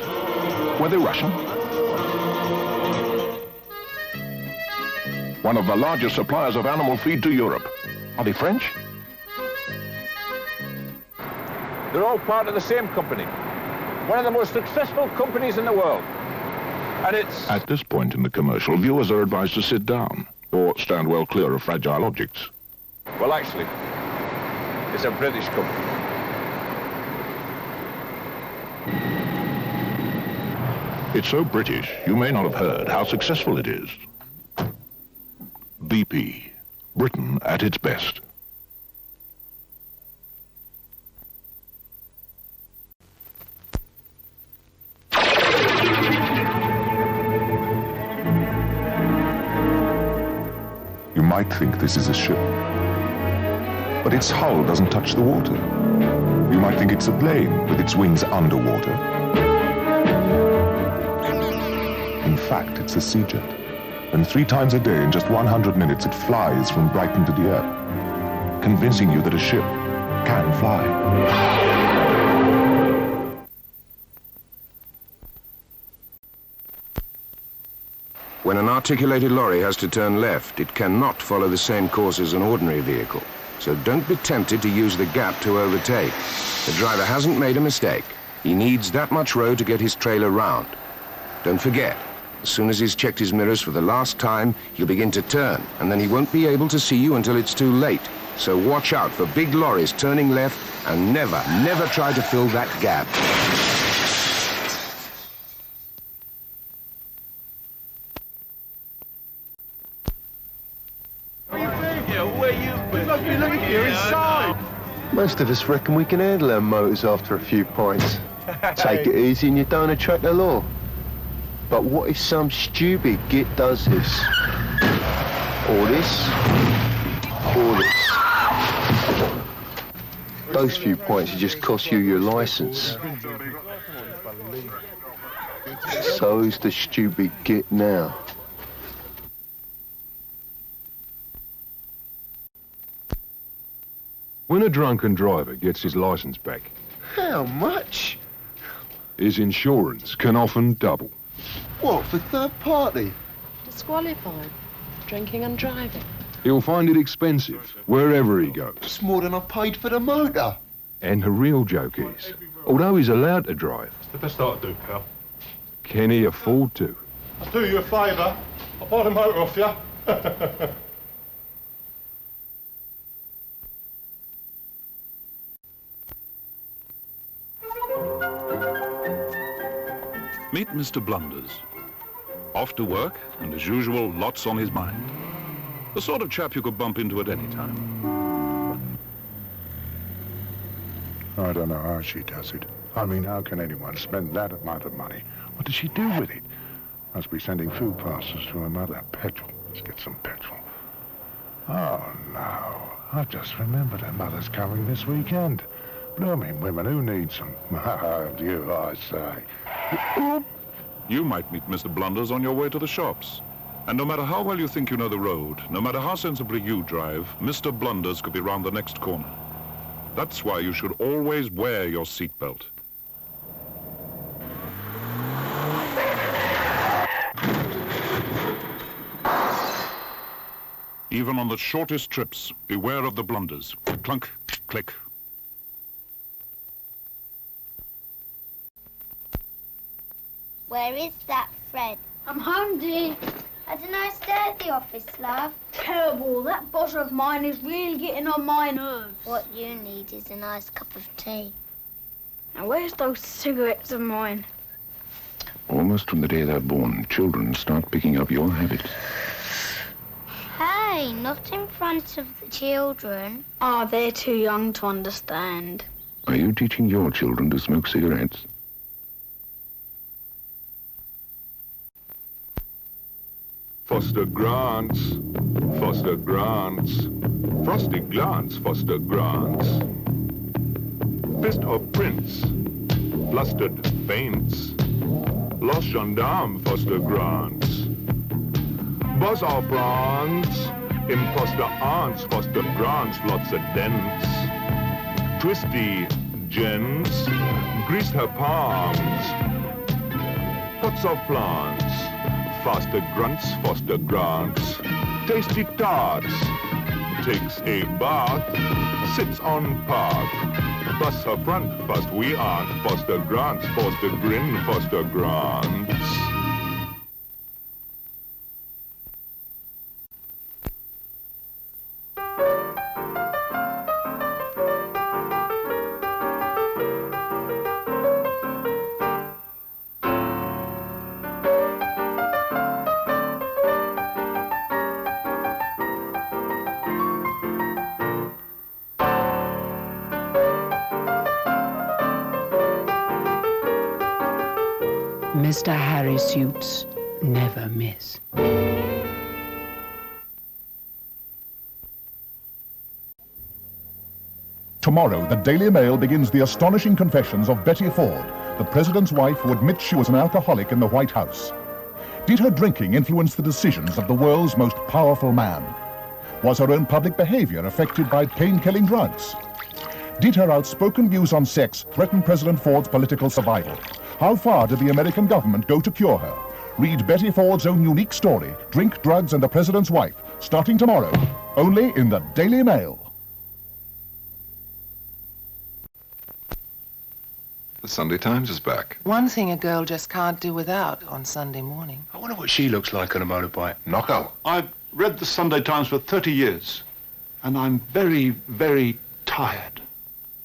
Were they Russian? One of the largest suppliers of animal feed to Europe. Are they French? They're all part of the same company. One of the most successful companies in the world. And it's... At this point in the commercial, viewers are advised to sit down or stand well clear of fragile objects. Well, actually, it's a British company. It's so British, you may not have heard how successful it is. BP. Britain at its best. You might think this is a ship, but its hull doesn't touch the water. You might think it's a plane with its wings underwater. In fact, it's a sea jet. And 3 times a day, in just 100 minutes, it flies from Brighton to Dieppe, convincing you that a ship can fly. When an articulated lorry has to turn left, it cannot follow the same course as an ordinary vehicle. So don't be tempted to use the gap to overtake. The driver hasn't made a mistake. He needs that much road to get his trailer round. Don't forget, as soon as he's checked his mirrors for the last time, he'll begin to turn, and then he won't be able to see you until it's too late. So watch out for big lorries turning left, and never, never try to fill that gap. Most of us reckon we can handle our motors after a few pints. Take it easy and you don't attract the law. But what if some stupid git does this? Or this? Or this? Those few points will just cost you your license. So's the stupid git now. When a drunken driver gets his license back, How much? His insurance can often double. What, for third party? Disqualified. Drinking and driving. He'll find it expensive wherever he goes. It's more than I paid for the motor. And the real joke is, although he's allowed to drive, It's the best I do, pal. can he afford to? I'll do you a favour. I'll buy the motor off you. Meet Mr. Blunders. Off to work, and as usual, lots on his mind. The sort of chap you could bump into at any time. I don't know how she does it. I mean, how can anyone spend that amount of money? What does she do with it? Must be sending food parcels to her mother. Petrol. Let's get some petrol. Oh, no. I've just remembered her mother's coming this weekend. Blooming women, who needs them? You, I say. You might meet Mr. Blunders on your way to the shops. And no matter how well you think you know the road, no matter how sensibly you drive, Mr. Blunders could be round the next corner. That's why you should always wear your seatbelt. Even on the shortest trips, beware of the blunders. Clunk, click. Where is that, Fred? I'm home, dear. I don't know, stay at the office, love. Terrible. That boss of mine is really getting on my nerves. What you need is a nice cup of tea. Now, where's those cigarettes of mine? Almost from the day they're born, children start picking up your habits. Hey, not in front of the children. Oh, they're too young to understand. Are you teaching your children to smoke cigarettes? Foster grants, foster grants, frosty glance, foster grants. Fist of prince, flustered faints, lotion dame, foster grants. Buzz our prawns, imposter aunts, foster grants, lots of dents. Twisty gents, greased her palms, pots of plants. Faster grunts, foster grants, tasty tarts, takes a bath, sits on park, bus her front, fast we aren't, foster grants, foster grin, foster grants. Mr. Harry suits never miss. Tomorrow, the Daily Mail begins the astonishing confessions of Betty Ford, the president's wife who admits she was an alcoholic in the White House. Did her drinking influence the decisions of the world's most powerful man? Was her own public behavior affected by pain-killing drugs? Did her outspoken views on sex threaten President Ford's political survival? How far did the American government go to cure her? Read Betty Ford's own unique story, Drink, Drugs and the President's Wife, starting tomorrow, only in the Daily Mail. The Sunday Times is back. One thing a girl just can't do without on Sunday morning. I wonder what she looks like on a motorbike. Knocko. I've read the Sunday Times for 30 years, and I'm very, very tired.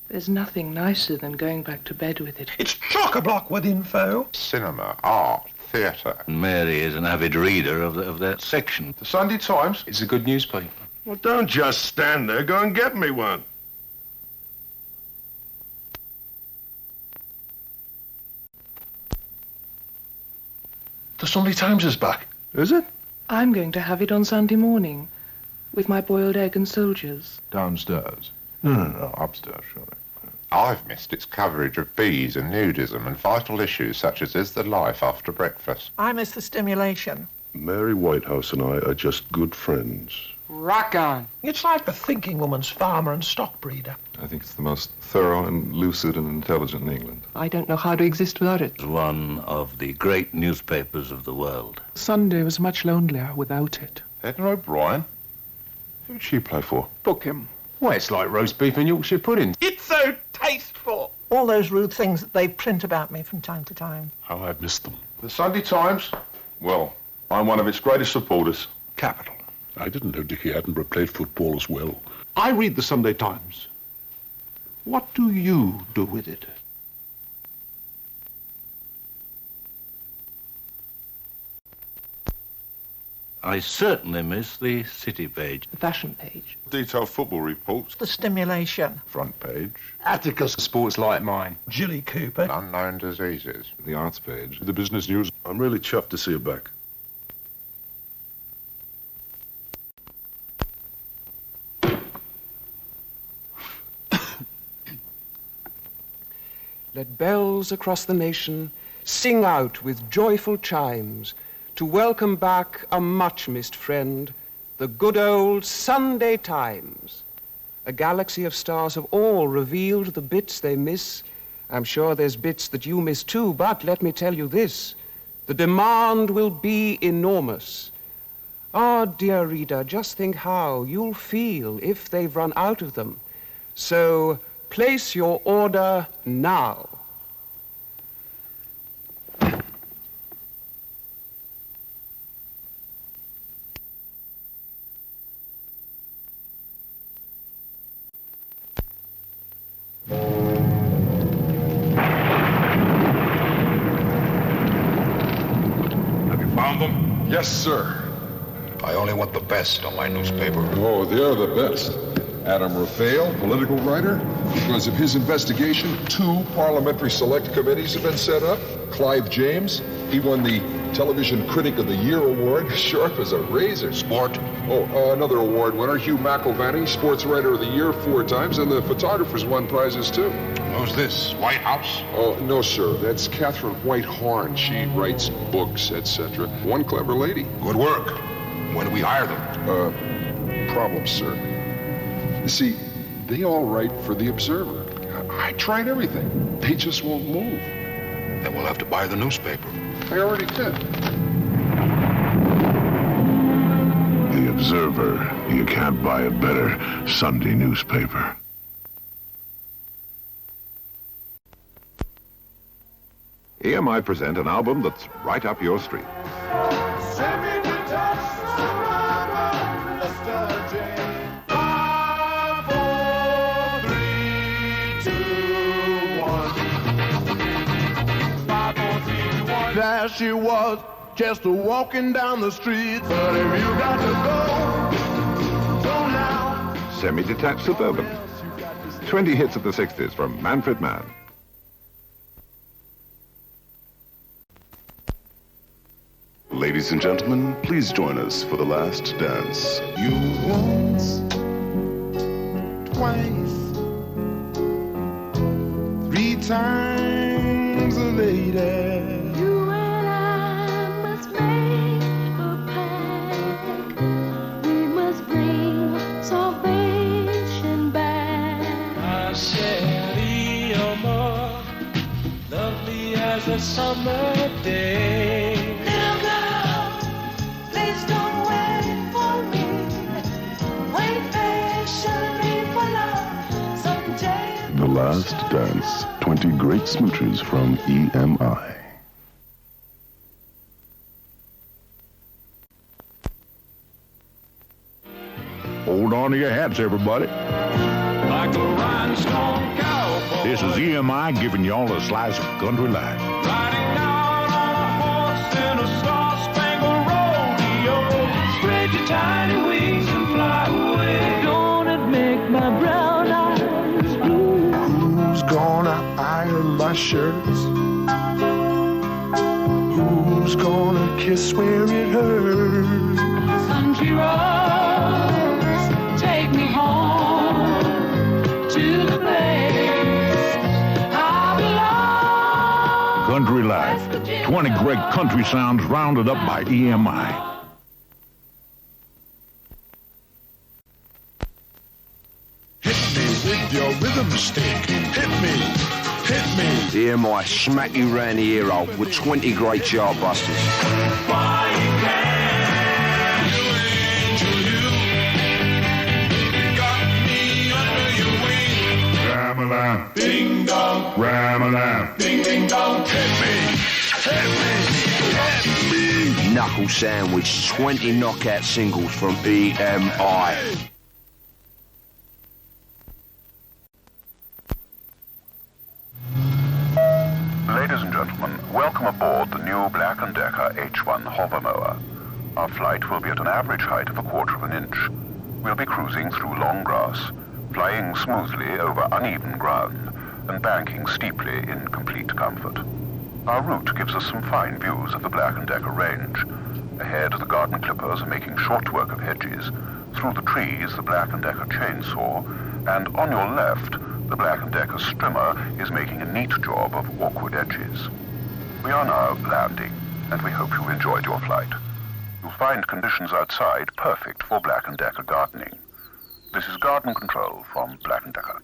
There's nothing nicer than going back to bed with it. It's chock-a-block with info. Cinema, art, theatre. Mary is an avid reader of that section. The Sunday Times? It's a good newspaper. Well, don't just stand there. Go and get me one. The Sunday Times is back. Is it? I'm going to have it on Sunday morning with my boiled egg and soldiers. Downstairs? No, upstairs, surely. I've missed its coverage of bees and nudism and vital issues such as is the life after breakfast. I miss the stimulation. Mary Whitehouse and I are just good friends. Rock on. It's like the thinking woman's farmer and stock breeder. I think it's the most thorough and lucid and intelligent in England. I don't know how to exist without it. It's one of the great newspapers of the world. Sunday was much lonelier without it. Edna O'Brien? Who'd she play for? Book him. Well, it's like roast beef and Yorkshire pudding. It's so tasteful. All those rude things that they print about me from time to time. How I've missed them. The Sunday Times? Well, I'm one of its greatest supporters. Capital. I didn't know Dickie Attenborough played football as well. I read the Sunday Times. What do you do with it? I certainly miss the city page. The fashion page. Detailed football reports. The stimulation. Front page. Atticus sports like mine. Jilly Cooper. Unknown diseases. The arts page. The business news. I'm really chuffed to see you back. Let bells across the nation sing out with joyful chimes to welcome back a much-missed friend, the good old Sunday Times. A galaxy of stars have all revealed the bits they miss. I'm sure there's bits that you miss too, but let me tell you this, the demand will be enormous. Ah, dear reader, just think how you'll feel if they've run out of them. So place your order now. Have you found them? Yes, sir. I only want the best on my newspaper. Oh, they're the best. Adam Ravel, political writer. Because of his investigation, 2 parliamentary select committees have been set up. Clive James, he won the Television Critic of the Year award, sharp as a razor. Sport. Oh, another award winner, Hugh McIlvanney, Sports Writer of the Year 4 times, and the photographers won prizes too. Who's this? White House? Oh, no, sir. That's Catherine Whitehorn. She writes books, etc. One clever lady. Good work. When do we hire them? Problems, sir. You see, they all write for The Observer. I tried everything. They just won't move. Then we'll have to buy the newspaper. I already did. The Observer. You can't buy a better Sunday newspaper. EMI present an album that's right up your street. There she was, just walking down the street. But if you got to go now. Semi-detached Suburban. 20 hits of the 60s from Manfred Mann. Ladies and gentlemen, please join us for the last dance. You once, twice, 3 times a lady. You and I must make a pact. We must bring salvation back. I said, Eeyore, lovely as a summer day. The Last Dance, 20 great smooches from EMI. Hold on to your hats, everybody. Like a rhinestone cowboy. This is EMI giving you all a slice of country life. Riding out on a horse in a star-spangled rodeo. Spread your tiny wings and fly away. Don't it make my brown eyes blue? Who's gonna iron my shirts? Who's gonna kiss where it hurts? Country roads, take me home to the place I belong. Country Life. 20 great country sounds rounded up by EMI. your rhythm stick. Hit me. Hit me. EMI smack you round the ear hole with 20 great chartbusters. Why you can. Ram-a-lam, ding dong, ram-a-lam, ding ding dong, hit me, hit me, hit me. Knuckle Sandwich, 20 knockout singles from EMI. Ladies and gentlemen, welcome aboard the new Black & Decker H1 hover mower. Our flight will be at an average height of 1/4 of an inch. We'll be cruising through long grass, flying smoothly over uneven ground, and banking steeply in complete comfort. Our route gives us some fine views of the Black & Decker range. Ahead, the garden clippers are making short work of hedges. Through the trees, the Black & Decker chainsaw, and on your left, the Black & Decker strimmer is making a neat job of awkward edges. We are now landing, and we hope you enjoyed your flight. You'll find conditions outside perfect for Black & Decker gardening. This is Garden Control from Black & Decker.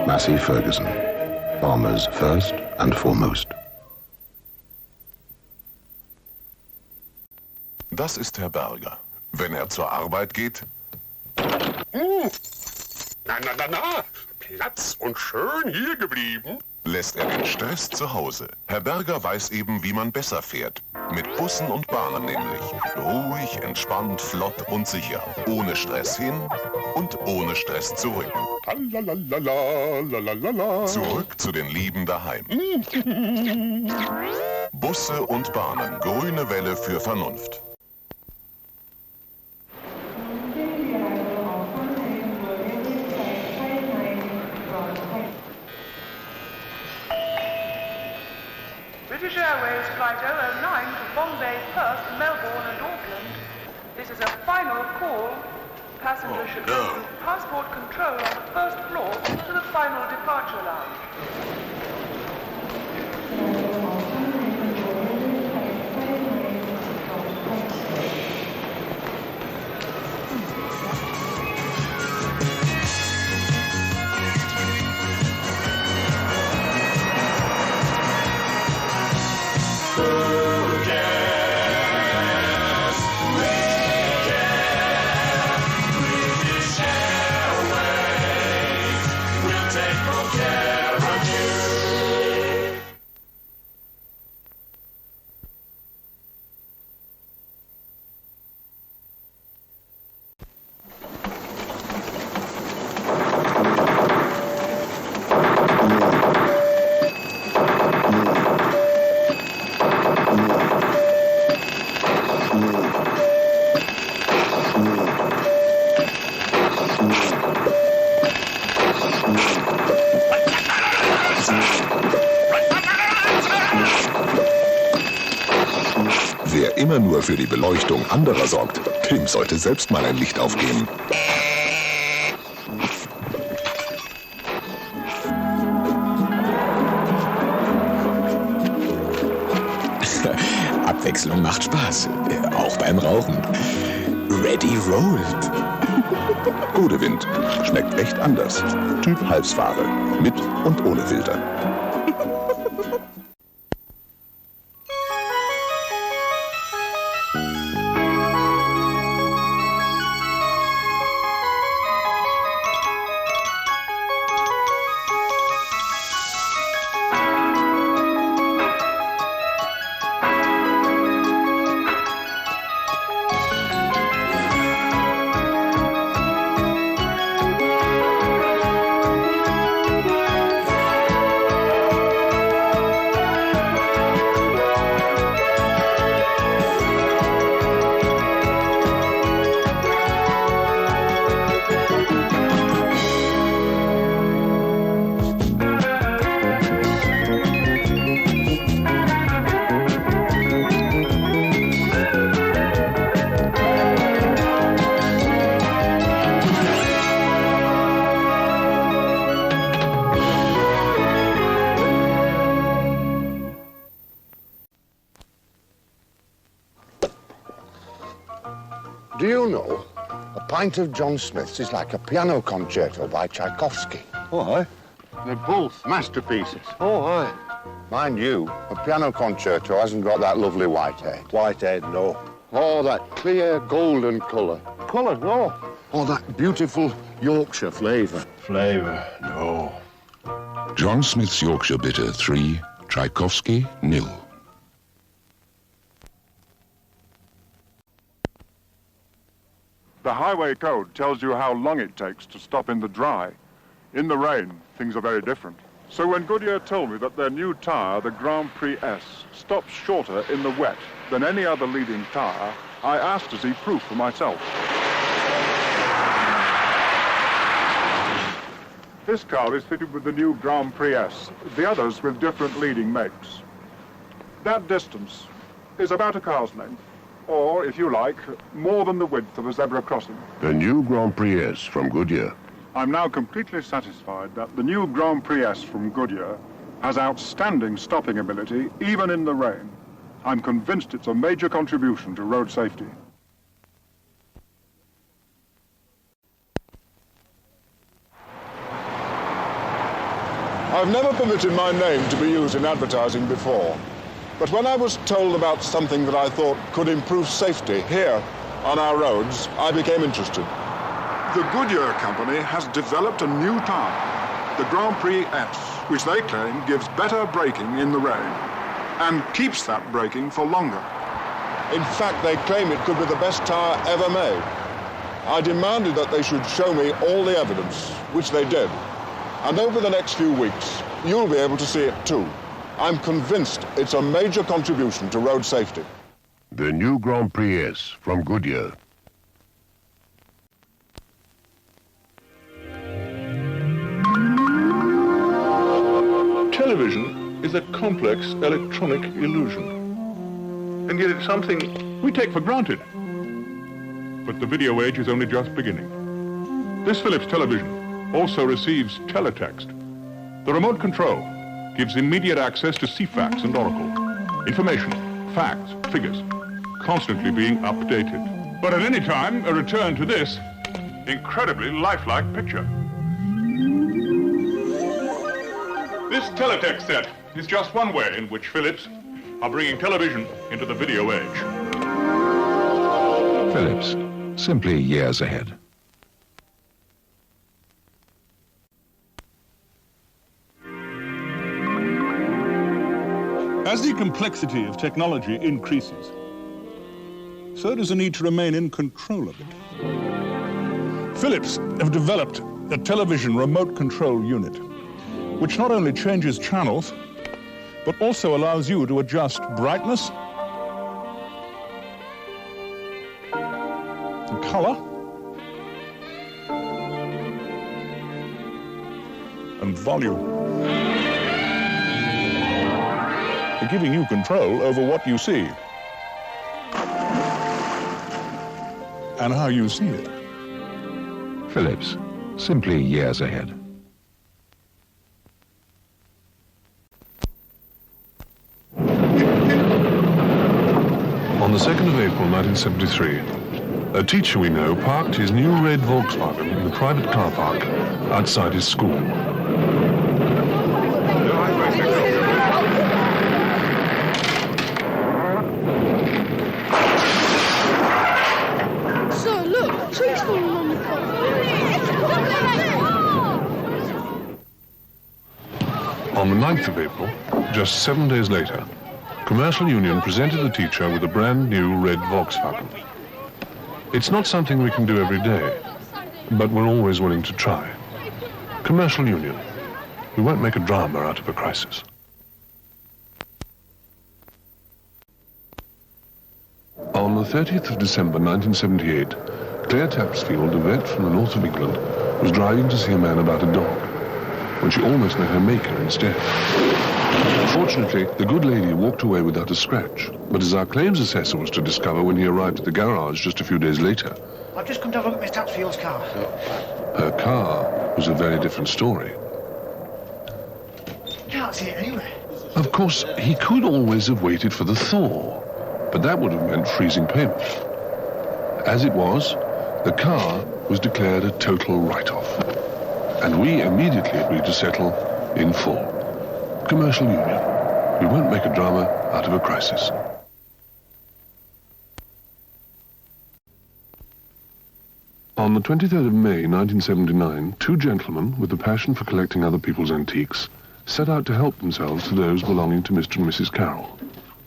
Massey Ferguson, farmers first and foremost. Das ist Herr Berger. Wenn er zur Arbeit geht, Na, Platz und schön hier geblieben. lässt er den Stress zu Hause. Herr Berger weiß eben, wie man besser fährt. Mit Bussen und Bahnen nämlich. Ruhig, entspannt, flott und sicher. Ohne Stress hin und ohne Stress zurück. Zurück zu den Lieben daheim. Busse und Bahnen. Grüne Welle für Vernunft. British Airways Flight 009 to Bombay, Perth, Melbourne and Auckland. This is a final call. Passengers should go through passport control on the first floor to the final departure lounge. Wer immer nur für die Beleuchtung anderer sorgt, dem sollte selbst mal ein Licht aufgehen. Abwechslung macht Spaß, auch beim Rauchen. Ready rolled. Godewind schmeckt echt anders. Typ Halsware. Mit und ohne Filter. Do you know, a pint of John Smith's is like a piano concerto by Tchaikovsky. Oh, aye. They're both masterpieces. Oh, aye. Mind you, a piano concerto hasn't got that lovely white head. White head, no. Oh, that clear golden colour. Colour, no. Oh, that beautiful Yorkshire flavour. Flavour, no. John Smith's Yorkshire Bitter 3, Tchaikovsky 0. The highway code tells you how long it takes to stop in the dry. In the rain, things are very different. So when Goodyear told me that their new tyre, the Grand Prix S, stops shorter in the wet than any other leading tyre, I asked to see proof for myself. This car is fitted with the new Grand Prix S, the others with different leading makes. That distance is about a car's length, or, if you like, more than the width of a zebra crossing. The new Grand Prix S from Goodyear. I'm now completely satisfied that the new Grand Prix S from Goodyear has outstanding stopping ability, even in the rain. I'm convinced it's a major contribution to road safety. I've never permitted my name to be used in advertising before. But when I was told about something that I thought could improve safety here on our roads, I became interested. The Goodyear company has developed a new tyre, the Grand Prix S, which they claim gives better braking in the rain and keeps that braking for longer. In fact, they claim it could be the best tyre ever made. I demanded that they should show me all the evidence, which they did. And over the next few weeks, you'll be able to see it too. I'm convinced it's a major contribution to road safety. The new Grand Prix S from Goodyear. Television is a complex electronic illusion. And yet it's something we take for granted. But the video age is only just beginning. This Philips television also receives teletext. The remote control gives immediate access to CFAX and Oracle. Information, facts, figures, constantly being updated. But at any time, a return to this incredibly lifelike picture. This teletext set is just one way in which Philips are bringing television into the video age. Philips, simply years ahead. As the complexity of technology increases, so does the need to remain in control of it. Philips have developed a television remote control unit, which not only changes channels, but also allows you to adjust brightness, and color, and volume. Giving you control over what you see and how you see it. Philips, simply years ahead. On the 2nd of April, 1973, a teacher we know parked his new red Volkswagen in the private car park outside his school. On the 9th of April, just 7 days later, Commercial Union presented the teacher with a brand new red Volkswagen. It's not something we can do every day, but we're always willing to try. Commercial Union. We won't make a drama out of a crisis. On the 30th of December 1978, Claire Tapsfield, a vet from the north of England, was driving to see a man about a dog, when she almost met her maker instead. Fortunately, the good lady walked away without a scratch, but as our claims assessor was to discover when he arrived at the garage just a few days later, I've just come to have a look at Miss Tapsfield's car. her car was a very different story. Can't see it anywhere. Of course, he could always have waited for the thaw, but that would have meant freezing pavement. As it was, the car was declared a total write-off. And we immediately agreed to settle in full. Commercial union. We won't make a drama out of a crisis. On the 23rd of May, 1979, two gentlemen with a passion for collecting other people's antiques set out to help themselves to those belonging to Mr. and Mrs. Carroll.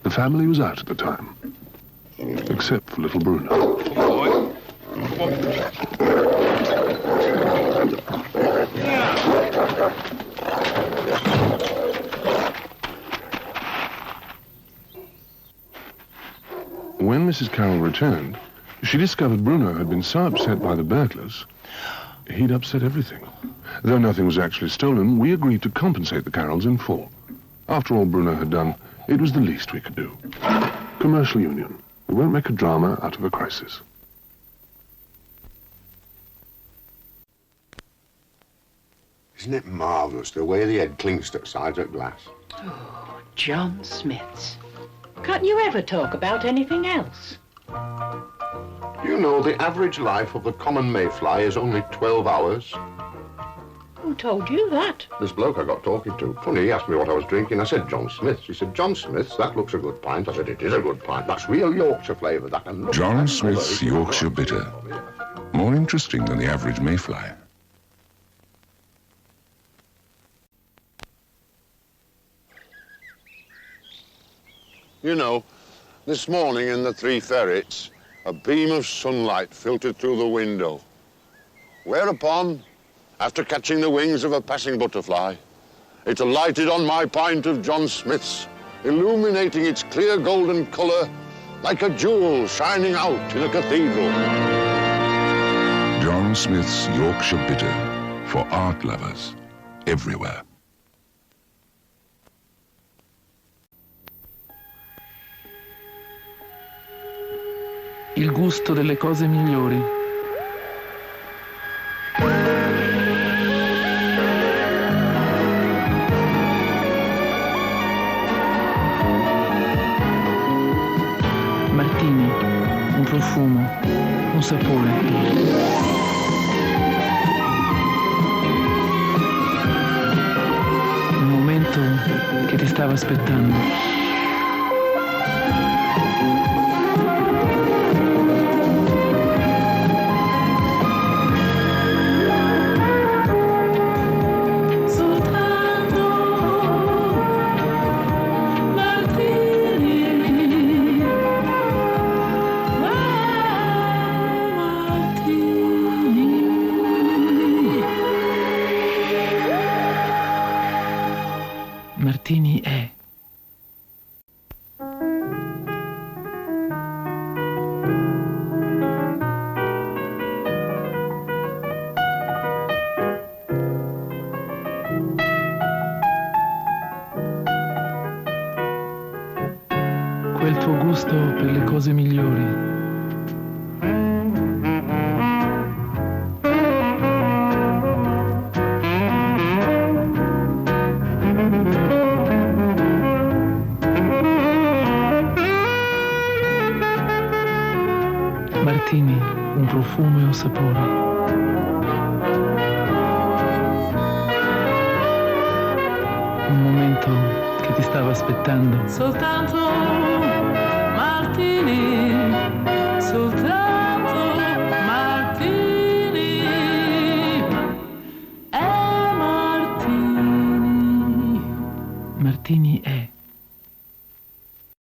The family was out at the time, except for little Bruno. When Mrs. Carroll returned, she discovered Bruno had been so upset by the burglars, he'd upset everything. Though nothing was actually stolen, we agreed to compensate the Carrolls in full. After all Bruno had done, it was the least we could do. Commercial union. We won't make a drama out of a crisis. Isn't it marvellous the way the head clings to sides of glass? Oh, John Smith's. Can't you ever talk about anything else? You know, the average life of the common mayfly is only 12 hours. Who told you that? This bloke I got talking to. Funny, he asked me what I was drinking. I said, John Smith's. He said, John Smith's? That looks a good pint. I said, it is a good pint. That's real Yorkshire flavour. That can look John like Smith's Yorkshire Bitter. More interesting than the average mayfly. You know, this morning in the Three Ferrets, a beam of sunlight filtered through the window. Whereupon, after catching the wings of a passing butterfly, it alighted on my pint of John Smith's, illuminating its clear golden colour like a jewel shining out in a cathedral. John Smith's Yorkshire Bitter, for art lovers everywhere. Il gusto delle cose migliori. Martini, un profumo, un sapore. Un momento che ti stava aspettando. Martini è quel tuo gusto per le cose migliori. Martini, un profumo e un sapore. Un momento che ti stava aspettando. Soltanto